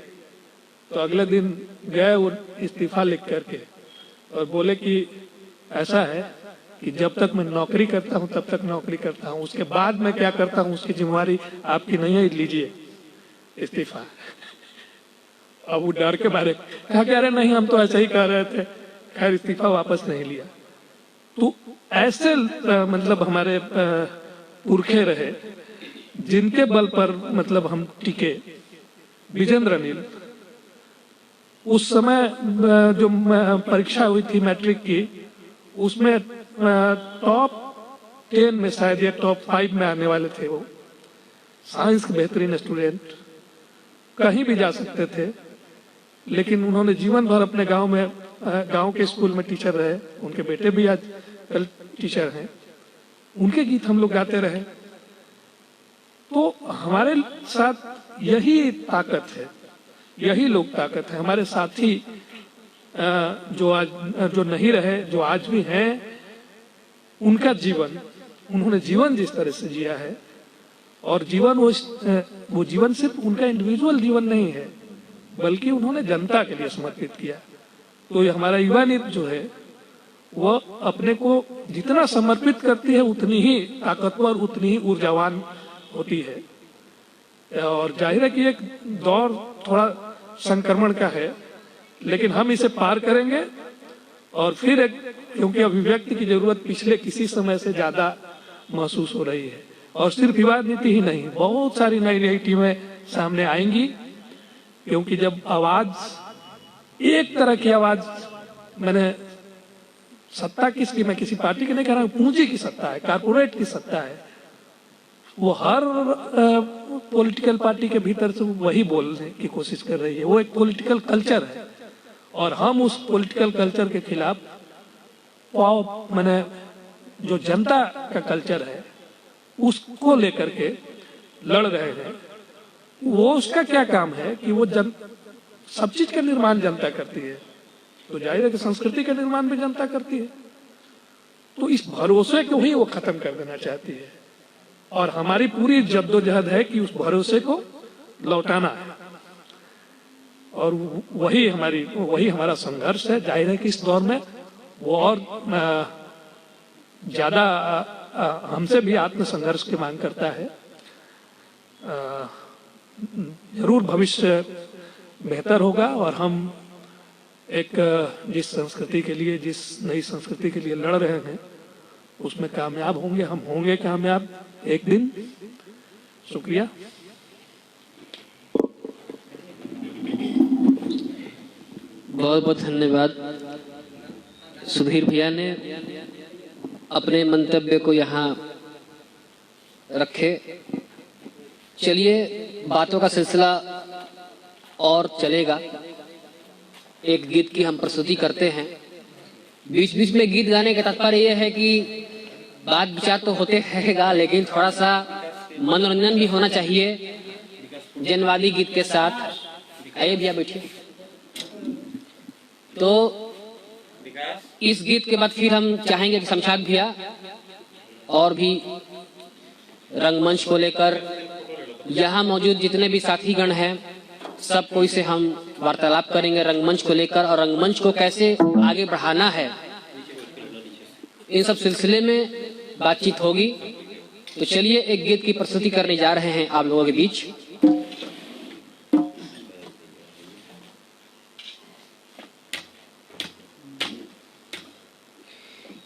Speaker 3: तो अगले दिन गए वो इस्तीफा लिख करके और बोले कि ऐसा है कि जब तक मैं नौकरी करता हूं तब तक नौकरी करता हूं, उसके बाद मैं क्या करता हूं उसकी जिम्मेवारी आपकी नहीं है, लीजिए इस्तीफा। अब वो डर के मारे कहा कि अरे नहीं, हम तो ऐसा ही कह रहे थे। खैर इस्तीफा वापस नहीं लिया। तो ऐसे मतलब हमारे पुरखे रहे जिनके बल पर मतलब हम टिके। विजेंद्र अनिल, उस समय जो परीक्षा हुई थी मैट्रिक की, उसमें टॉप 10 में शायद या टॉप 5 में आने वाले थे। वो साइंस के बेहतरीन स्टूडेंट, कहीं भी जा सकते थे, लेकिन उन्होंने जीवन भर अपने गांव में, गांव के स्कूल में टीचर रहे। उनके बेटे भी आज कल टीचर हैं। उनके गीत हम लोग गाते रहे। तो हमारे साथ यही ताकत है, यही लोक ताकत है। हमारे साथी जो आज जो नहीं रहे, जो आज भी हैं, उनका जीवन, उन्होंने जीवन जिस तरह से जिया है, और जीवन वो जीवन सिर्फ उनका इंडिविजुअल जीवन नहीं है, बल्कि उन्होंने जनता के लिए समर्पित किया। तो ये हमारा युवा नीति जो है, वह अपने को जितना समर्पित करती है उतनी ही ताकतवर, उतनी ही ऊर्जावान होती है। और जाहिर है कि एक दौर थोड़ा संक्रमण का है, लेकिन हम इसे पार करेंगे। और फिर एक, क्योंकि अभिव्यक्ति की जरूरत पिछले किसी समय से ज्यादा महसूस हो रही है, और सिर्फ युवा नीति ही नहीं, बहुत सारी नई नई टीमें सामने आएंगी। क्योंकि जब आवाज, एक तरह की आवाज, मैंने सत्ता किसकी, मैं किसी पार्टी की नहीं कह रहा हूं, पूंजी की सत्ता है, कारपोरेट की सत्ता है, वो हर पॉलिटिकल पार्टी के भीतर से वही बोलने की कोशिश कर रही है। वो एक पॉलिटिकल कल्चर है और हम उस पॉलिटिकल कल्चर के खिलाफ मैंने जो जनता का कल्चर है उसको लेकर के लड़ रहे हैं। वो उसका क्या काम है कि वो सब चीज का निर्माण जनता करती है, तो जाहिर है कि संस्कृति का निर्माण भी जनता करती है। तो इस भरोसे को ही वो खत्म कर देना चाहती है और हमारी पूरी जद्दोजहद है कि उस भरोसे को लौटाना है और वही हमारा संघर्ष है। जाहिर है कि इस दौर में वो और ज्यादा हमसे भी आत्मसंघर्ष की मांग करता है। जरूर भविष्य बेहतर होगा और हम एक जिस संस्कृति के लिए, जिस नई संस्कृति के लिए लड़ रहे हैं उसमें कामयाब होंगे। हम होंगे कामयाब एक दिन। शुक्रिया।
Speaker 1: बहुत बहुत धन्यवाद। सुधीर भैया ने अपने मंतव्य को यहाँ रखे। चलिए, बातों का सिलसिला और चलेगा। एक गीत की हम प्रस्तुति करते हैं। बीच बीच में गीत गाने का तात्पर्य यह है कि बात विचार तो होते रहेगा, लेकिन थोड़ा सा मनोरंजन भी होना चाहिए जनवादी गीत के साथ। आइए भैया बैठिए। तो इस गीत के बाद फिर हम चाहेंगे कि शमशाद भैया और भी रंगमंच को लेकर यहाँ मौजूद जितने भी साथीगण हैं सब कोई से हम वार्तालाप करेंगे रंगमंच को लेकर, और रंगमंच को कैसे आगे बढ़ाना है इन सब सिलसिले में बातचीत होगी। तो चलिए, एक गीत की प्रस्तुति करने जा रहे हैं आप लोगों के बीच।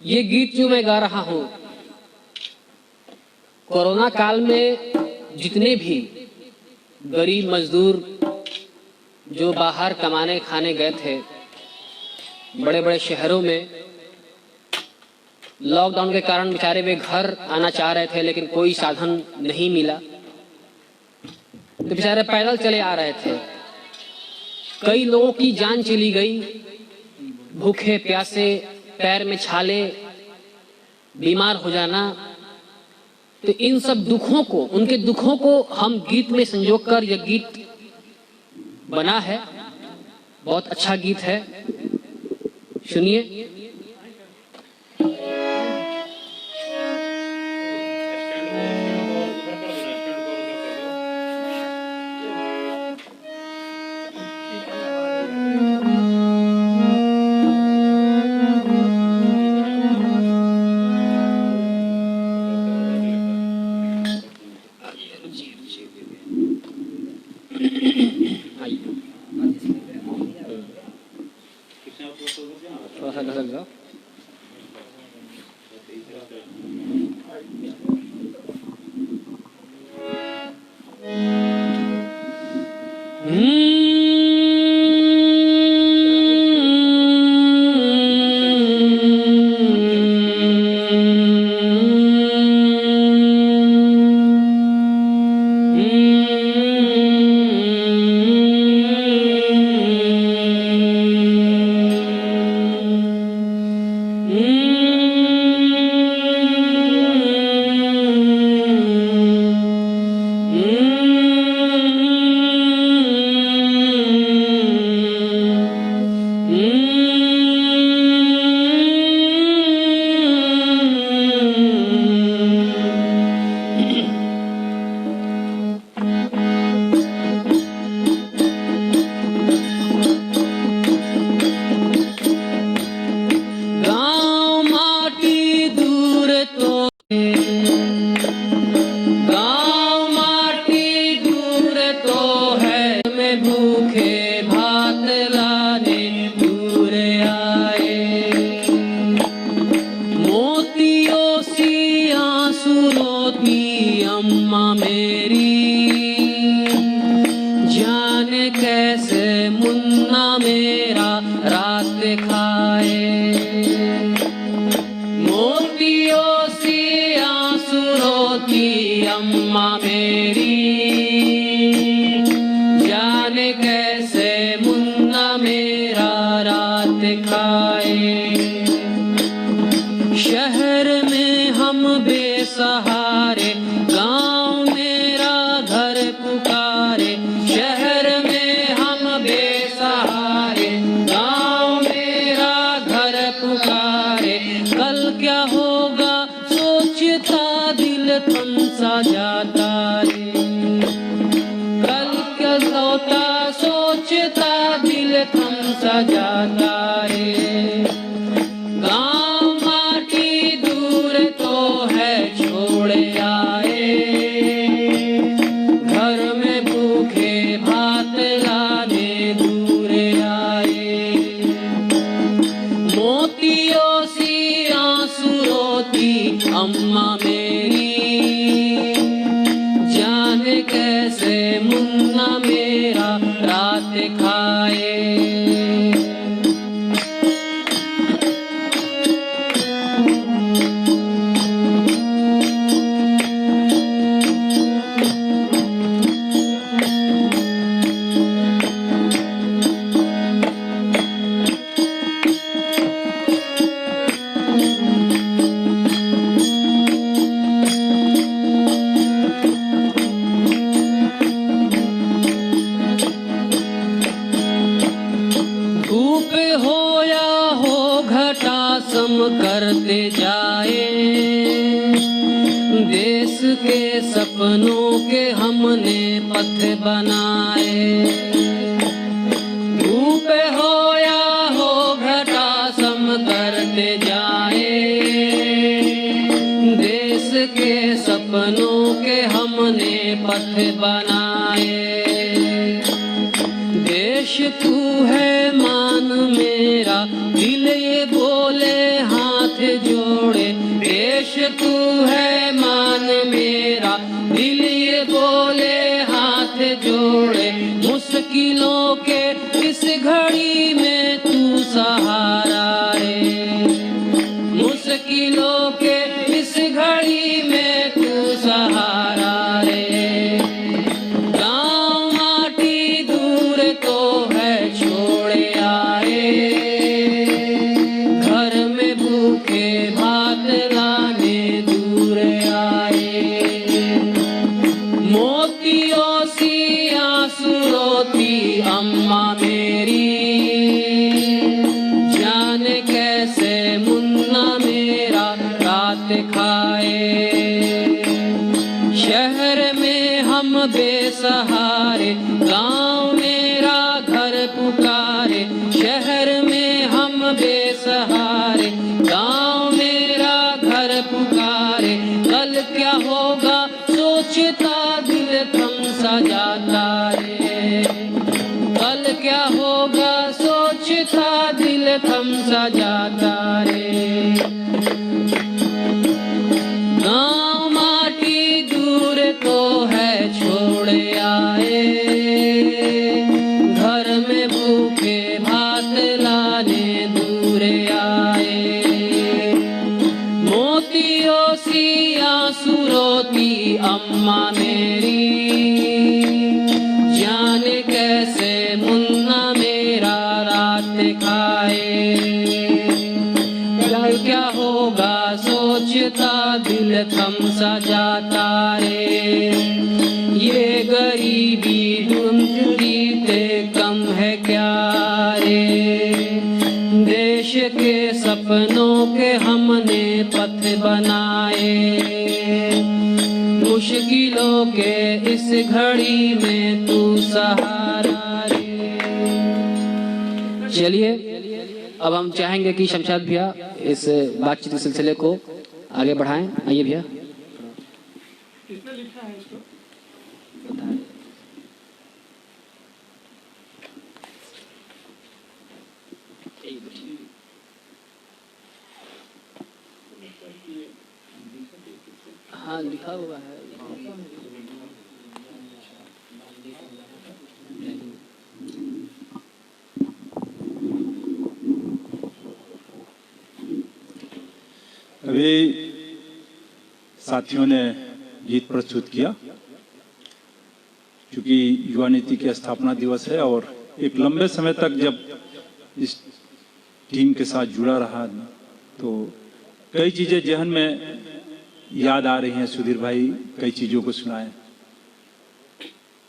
Speaker 1: ये गीत जो मैं गा रहा हूं, कोरोना काल में जितने भी गरीब मजदूर जो बाहर कमाने खाने गए थे बड़े बड़े शहरों में, लॉकडाउन के कारण बेचारे वे घर आना चाह रहे थे लेकिन कोई साधन नहीं मिला, तो बेचारे पैदल चले आ रहे थे। कई लोगों की जान चली गई, भूखे प्यासे, पैर में छाले, बीमार हो जाना। तो इन सब दुखों को, उनके दुखों को हम गीत में संजो कर यह गीत बना है। बहुत अच्छा गीत है, सुनिए। अम्मा मेरी, जाने कैसे मुन्ना मेरा रात खाए। शहर में हम बेसहारे, गांव मेरा घर पुकारे। शहर में हम बेसहारे, गांव मेरा घर पुकारे। कल क्या होगा सोचता दिल थम सा जाता रे। कल क्या होता सोचता दिल थम सा जाता रे। गांव माटी दूर तो है छोड़े आए, घर में भूखे भात लाने दूर आए। मोतियों सी आंसू रोती अम्मा मेरी, जाने कैसे मुन्ना मेरा रात खाए। धूप हो या हो घटा सम करते जाए, देश के सपनों के हमने पथ बनाए। धूप हो या हो घटा सम करते जाए, देश के सपनों के हमने पथ बनाए। देश तू है मान मेरा, दिल ये बोले हाथ जोड़े। देश तू है मान मेरा, दिल ये बोले हाथ जोड़े। मुश्किलों के इस घड़ी में तू सहारा रे। मुश्किलों के इस घड़ी में तू सहारा रे। गांव माटी दूर तो है छोड़े आए, घर में भूखे भात लाने दूर आए। मोतियों सी आंसू रोती अम्मा मेरी, जाने कैसे मुन्ना मेरा रात खाए। शहर में हम बेसहारे, गांव मेरा घर पुकारे। शहर में हम बेसहारे, गांव मेरा घर पुकारे। कल क्या होगा सोचता दिल थम सा जाता रे। कल क्या होगा सोचता दिल थम सा जाता रे। गांव माटी दूर तो है छोड़े आए, घर में भूखे भात लाने दूर आए। मोतियों सी आंसू रोती अम्मा मेरी, जाने कैसे मुन्ना मेरा रात खाए। कल क्या होगा सोचता दिल थम सा जाता रे। ये गरीबी ढूंढती ते कम है क्या रे। देश के सपनों के हमने पथ बनाए, मुश्किलों के इस घड़ी में तू सहारा रे। चलिए अब हम चाहेंगे कि शमशाद भैया इस बातचीत के सिलसिले को आगे बढ़ाएं। आइए भैया।
Speaker 3: किसने लिखा है इसको?
Speaker 1: हाँ लिखा हुआ है।
Speaker 2: अभी साथियों ने गीत प्रस्तुत किया। क्योंकि युवा नीति के स्थापना दिवस है और एक लंबे समय तक जब इस टीम के साथ जुड़ा रहा तो कई चीजें जहन में याद आ रही हैं। सुधीर भाई कई चीजों को सुनाए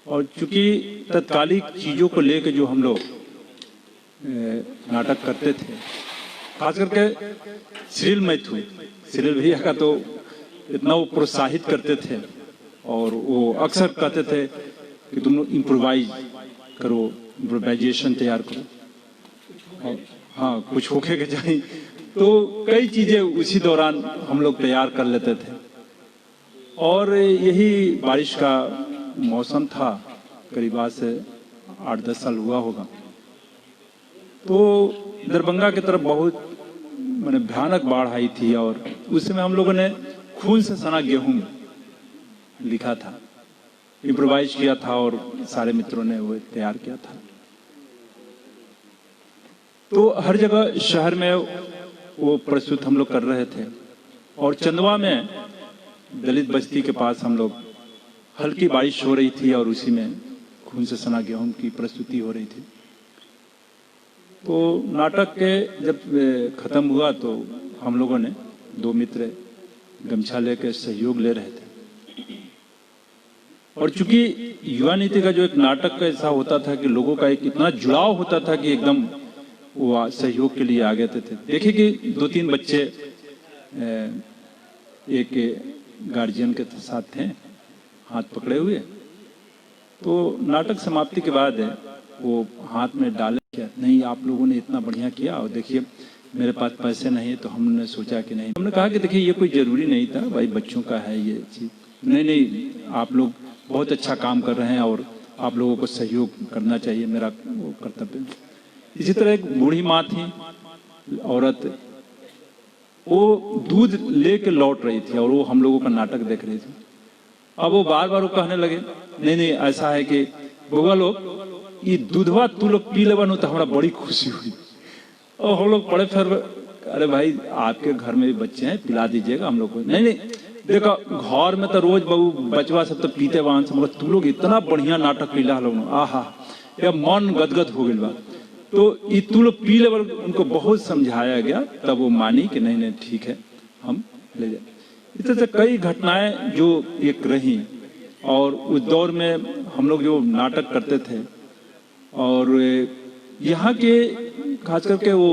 Speaker 2: और चूंकि तत्कालिक चीजों को लेकर जो हम लोग नाटक करते थे, खास करके सिरिल मैथ्यू, सिरिल भैया का तो इतना वो प्रोत्साहित करते थे और वो अक्सर कहते थे कि तुम लोग इम्प्रोवाइज करो, इम्प्रोवाइजेशन तैयार करो और हाँ कुछ होके के जाए। तो कई चीजें उसी दौरान हम लोग तैयार कर लेते थे और यही बारिश का मौसम था, करीब आज से 8-10 साल हुआ होगा। तो दरभंगा की तरफ बहुत मैंने भयानक बाढ़ आई थी और उस समय हम लोगों ने खून से सना गेहूं लिखा था, इम्प्रोवाइज किया था और सारे मित्रों ने वो तैयार किया था। तो हर जगह शहर में वो प्रस्तुत हम लोग कर रहे थे और चंदवा में दलित बस्ती के पास हम लोग हल्की बारिश हो रही थी और उसी में खून से सना गेहूं की प्रस्तुति हो रही थी। तो नाटक के जब खत्म हुआ तो हम लोगों ने 2 मित्र गमछा लेकर सहयोग ले रहे थे और चूंकि युवा नीति का जो एक नाटक ऐसा होता था कि लोगों का एक इतना जुड़ाव होता था कि एकदम वो सहयोग के लिए आ गए थे। देखिए कि 2-3 बच्चे एक गार्जियन के साथ थे, हाथ पकड़े हुए। तो नाटक समाप्ति के बाद वो हाथ में डाले, क्या नहीं आप लोगों ने इतना बढ़िया किया और देखिए मेरे पास पैसे नहीं है तो हमने सोचा कि नहीं, हमने कहा कि देखिए ये कोई जरूरी नहीं था भाई, बच्चों का है ये चीज, नहीं आप लोग बहुत अच्छा काम कर रहे हैं और आप लोगों को सहयोग करना चाहिए, मेरा वो कर्तव्य। इसी तरह एक बूढ़ी माँ थी औरत, वो दूध लेके लौट रही थी और वो हम लोगों का नाटक देख रही थी। अब वो बार बार वो कहने लगे नहीं ऐसा है कि बउआ लोग ये दूधवा तू लोग पी लेवन तो हमारा बड़ी खुशी हुई। और हम लोग पड़े फिर, अरे भाई आपके घर में भी बच्चे हैं, पिला दीजिएगा हम लोग को। नहीं देखो घर में तो रोज बहू बचवा सब तो पीते वाहन से, मगर तू लोग इतना बढ़िया नाटक पीला लोग, आहा या मन गदगद हो गया। तो ये तू लोग पी लेवल उनको बहुत समझाया गया, तब वो मानी कि नहीं ठीक है हम ले जाए। इस तरह से कई घटनाएं जो एक रही और उस दौर में हम लोग जो नाटक करते थे और यहाँ के खास करके वो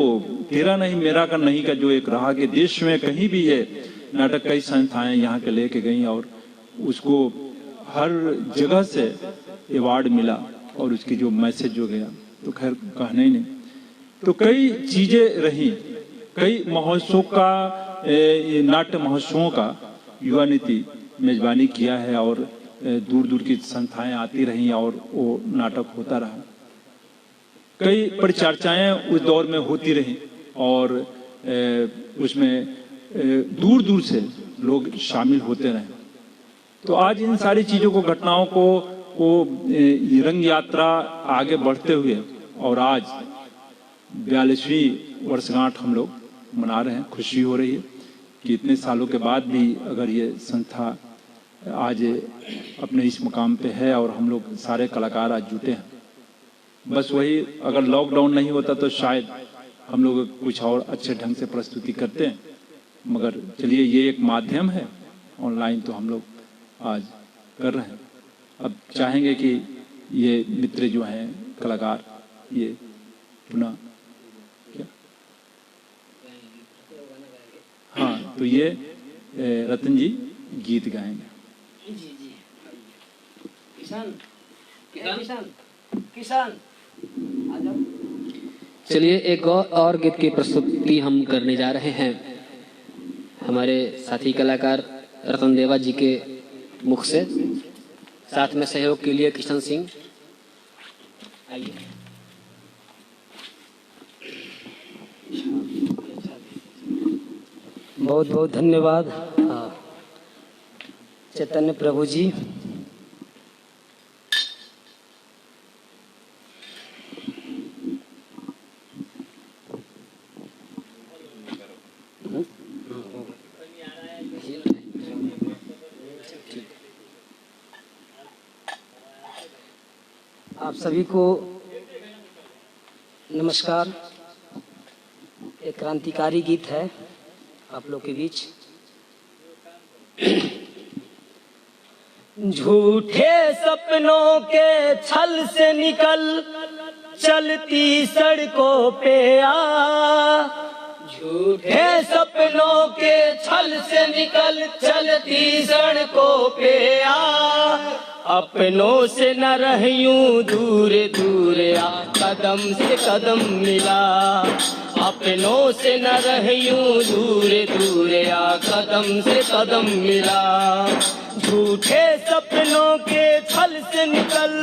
Speaker 2: तेरा नहीं मेरा का नहीं का जो एक रहा कि देश में कहीं भी ये नाटक कई संस्थाएं यहाँ के लेके गई और उसको हर जगह से अवार्ड मिला और उसकी जो मैसेज जो गया तो खैर कहना ही नहीं। तो कई चीजें रही, कई महोत्सव का, नाट्य महोत्सवों का युवा नीति मेजबानी किया है और दूर दूर की संस्थाएं आती रही और वो नाटक होता रहा। कई परिचर्चाएं उस दौर में होती रही और उसमें दूर दूर से लोग शामिल होते रहे। तो आज इन सारी चीजों को, घटनाओं को वो रंग यात्रा आगे बढ़ते हुए और आज 42वीं वर्षगांठ हम लोग मना रहे हैं। खुशी हो रही है कि इतने सालों के बाद भी अगर ये संस्था आज अपने इस मुकाम पे है और हम लोग सारे कलाकार आज जुटे हैं। बस वही अगर लॉकडाउन नहीं होता तो शायद हम लोग कुछ और अच्छे ढंग से प्रस्तुति करते हैं, मगर चलिए ये एक माध्यम है ऑनलाइन, तो हम लोग आज कर रहे हैं। अब चाहेंगे कि ये मित्र जो हैं कलाकार ये पुनः क्या, हाँ तो ये रतन जी गीत गाएंगे।
Speaker 1: जी किसान किसान किसान आ जाओ। चलिए एक और गीत की प्रस्तुति हम करने जा रहे हैं हमारे साथी कलाकार रतन देवा जी के मुख से। साथ में सहयोग के लिए किशन सिंह, आइए।
Speaker 4: बहुत बहुत धन्यवाद चैतन्य प्रभु जी। आप सभी को नमस्कार। एक क्रांतिकारी गीत है आप लोग के बीच। झूठे सपनों के छल से निकल चलती सड़कों पे आ, झूठे सपनों के छल से निकल चलती सड़कों पे आ, अपनों से न रहियूं दूर दूर आ, कदम से कदम मिला। अपनों से न रहियूं दूर दूर आ, कदम से कदम मिला। झूठे सपनों के छल से निकल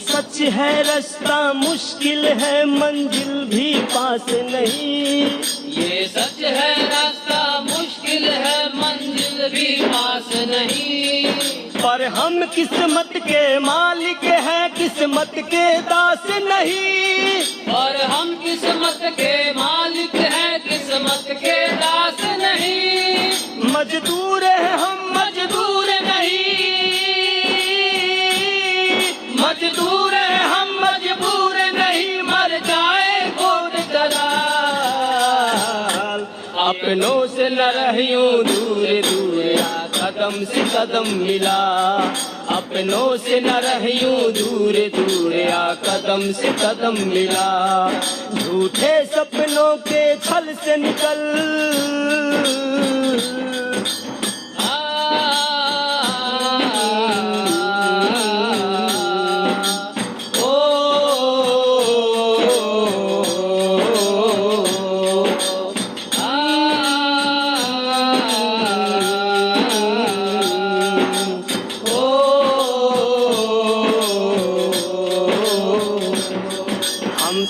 Speaker 4: सच है रास्ता मुश्किल है मंजिल भी पास नहीं।
Speaker 1: ये सच है रास्ता मुश्किल है मंजिल भी पास नहीं।
Speaker 4: पर हम किस्मत के मालिक हैं किस्मत के दास नहीं।
Speaker 1: और हम किस्मत के मालिक हैं किस्मत के दास नहीं।
Speaker 4: मजदूर हैं हम मजदूर नहीं। मजदूर हैं हम मजबूर नहीं। मर जाए गोद दलाल, अपनों से न रहियूं दूर दूर आ, कदम से कदम मिला। अपनों से न रहियूं दूर दूर आ, कदम से कदम मिला। झूठे सपनों के छल से निकल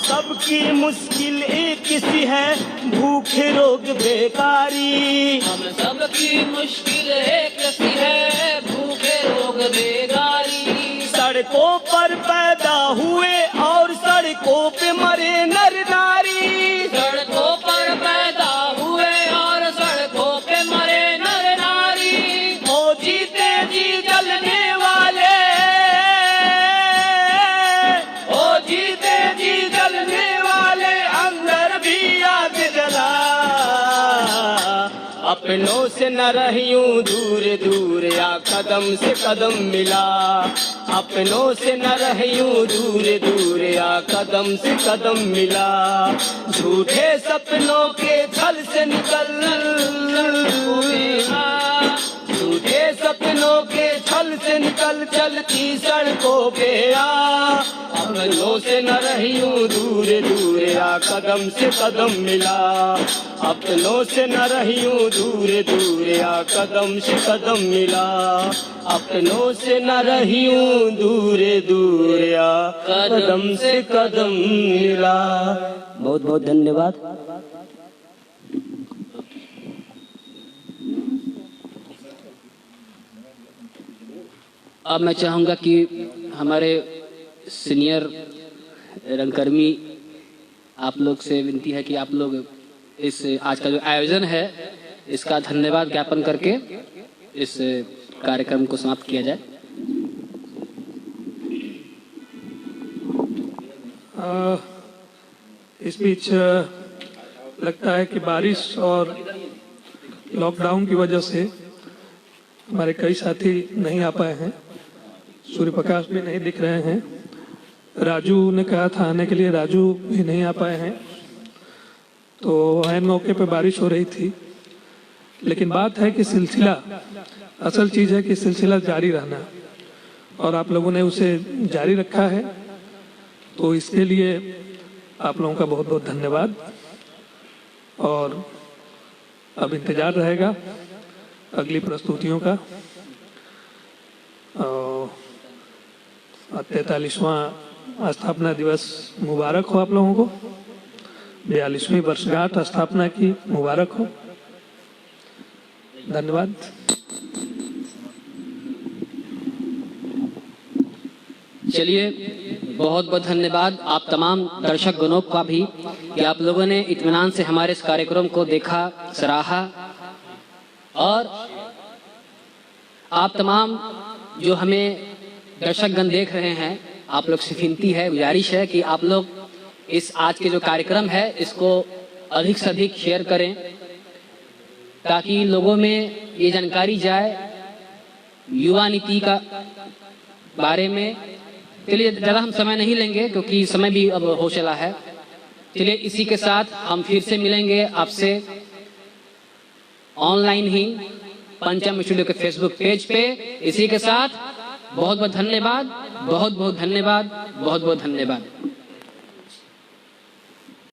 Speaker 4: सबकी मुश्किल एक सी है भूख रोग बेकारी।
Speaker 1: हम सबकी मुश्किल एक सी है भूख रोग बेकारी।
Speaker 4: सड़कों पर पैदा हुए और सड़कों पे मरे नर नारी।
Speaker 1: सड़कों पर पैदा हुए और सड़कों पे मरे नर नारी।
Speaker 4: ओ जीते जी जलने वाले, ओ जीते जी जलने वाले अंदर भी आग जला। अपनों से न रहियूं दूर दूर आ, कदम से कदम मिला। अपनों से न रहियूं दूर दूर आ, कदम से कदम मिला। झूठे सपनों के छल से निकल झूठे सपनों के छल से निकल चलती सड़कों पे आ। अपनों से न रहियूं दूर दूर आ, कदम से कदम मिला। अपनों से न रहियूं दूर दूर आ, कदम से कदम मिला। अपनों से न रहियूं दूर दूर आ, कदम से कदम मिला। बहुत बहुत धन्यवाद।
Speaker 1: अब मैं चाहूँगा कि हमारे सीनियर रंगकर्मी आप लोग से विनती है कि आप लोग इस आज का जो आयोजन है इसका धन्यवाद ज्ञापन करके इस कार्यक्रम को समाप्त किया जाए।
Speaker 3: इस बीच लगता है कि बारिश और लॉकडाउन की वजह से हमारे कई साथी नहीं आ पाए हैं। सूर्य प्रकाश भी नहीं दिख रहे हैं। राजू ने कहा था आने के लिए, राजू भी नहीं आ पाए हैं। तो ऐन मौके पे बारिश हो रही थी, लेकिन बात है कि सिलसिला, असल चीज़ है कि सिलसिला जारी रहना, और आप लोगों ने उसे जारी रखा है। तो इसके लिए आप लोगों का बहुत बहुत धन्यवाद। और अब इंतज़ार रहेगा अगली प्रस्तुतियों का। 43वां स्थापना दिवस मुबारक हो आप लोगों को। 42वीं वर्षगांठ स्थापना की मुबारक हो। धन्यवाद।
Speaker 1: चलिए, बहुत बहुत धन्यवाद आप तमाम दर्शक गणों का भी कि आप लोगों ने इत्मीनान से हमारे इस कार्यक्रम को देखा, सराहा। और आप तमाम जो हमें दर्शकगण देख रहे हैं, आप लोग से विनती है, गुजारिश है कि आप लोग इस आज के जो कार्यक्रम है इसको अधिक से अधिक शेयर करें ताकि लोगों में ये जानकारी जाए युवा नीति का बारे में। चलिए, ज़्यादा हम समय नहीं लेंगे क्योंकि समय भी अब हो चला है। चलिए, इसी के साथ हम फिर से मिलेंगे आपसे ऑनलाइन ही पंचम स्टूडियो के फेसबुक पेज पे। इसी के साथ बहुत बहुत धन्यवाद, बहुत बहुत धन्यवाद, बहुत बहुत धन्यवाद।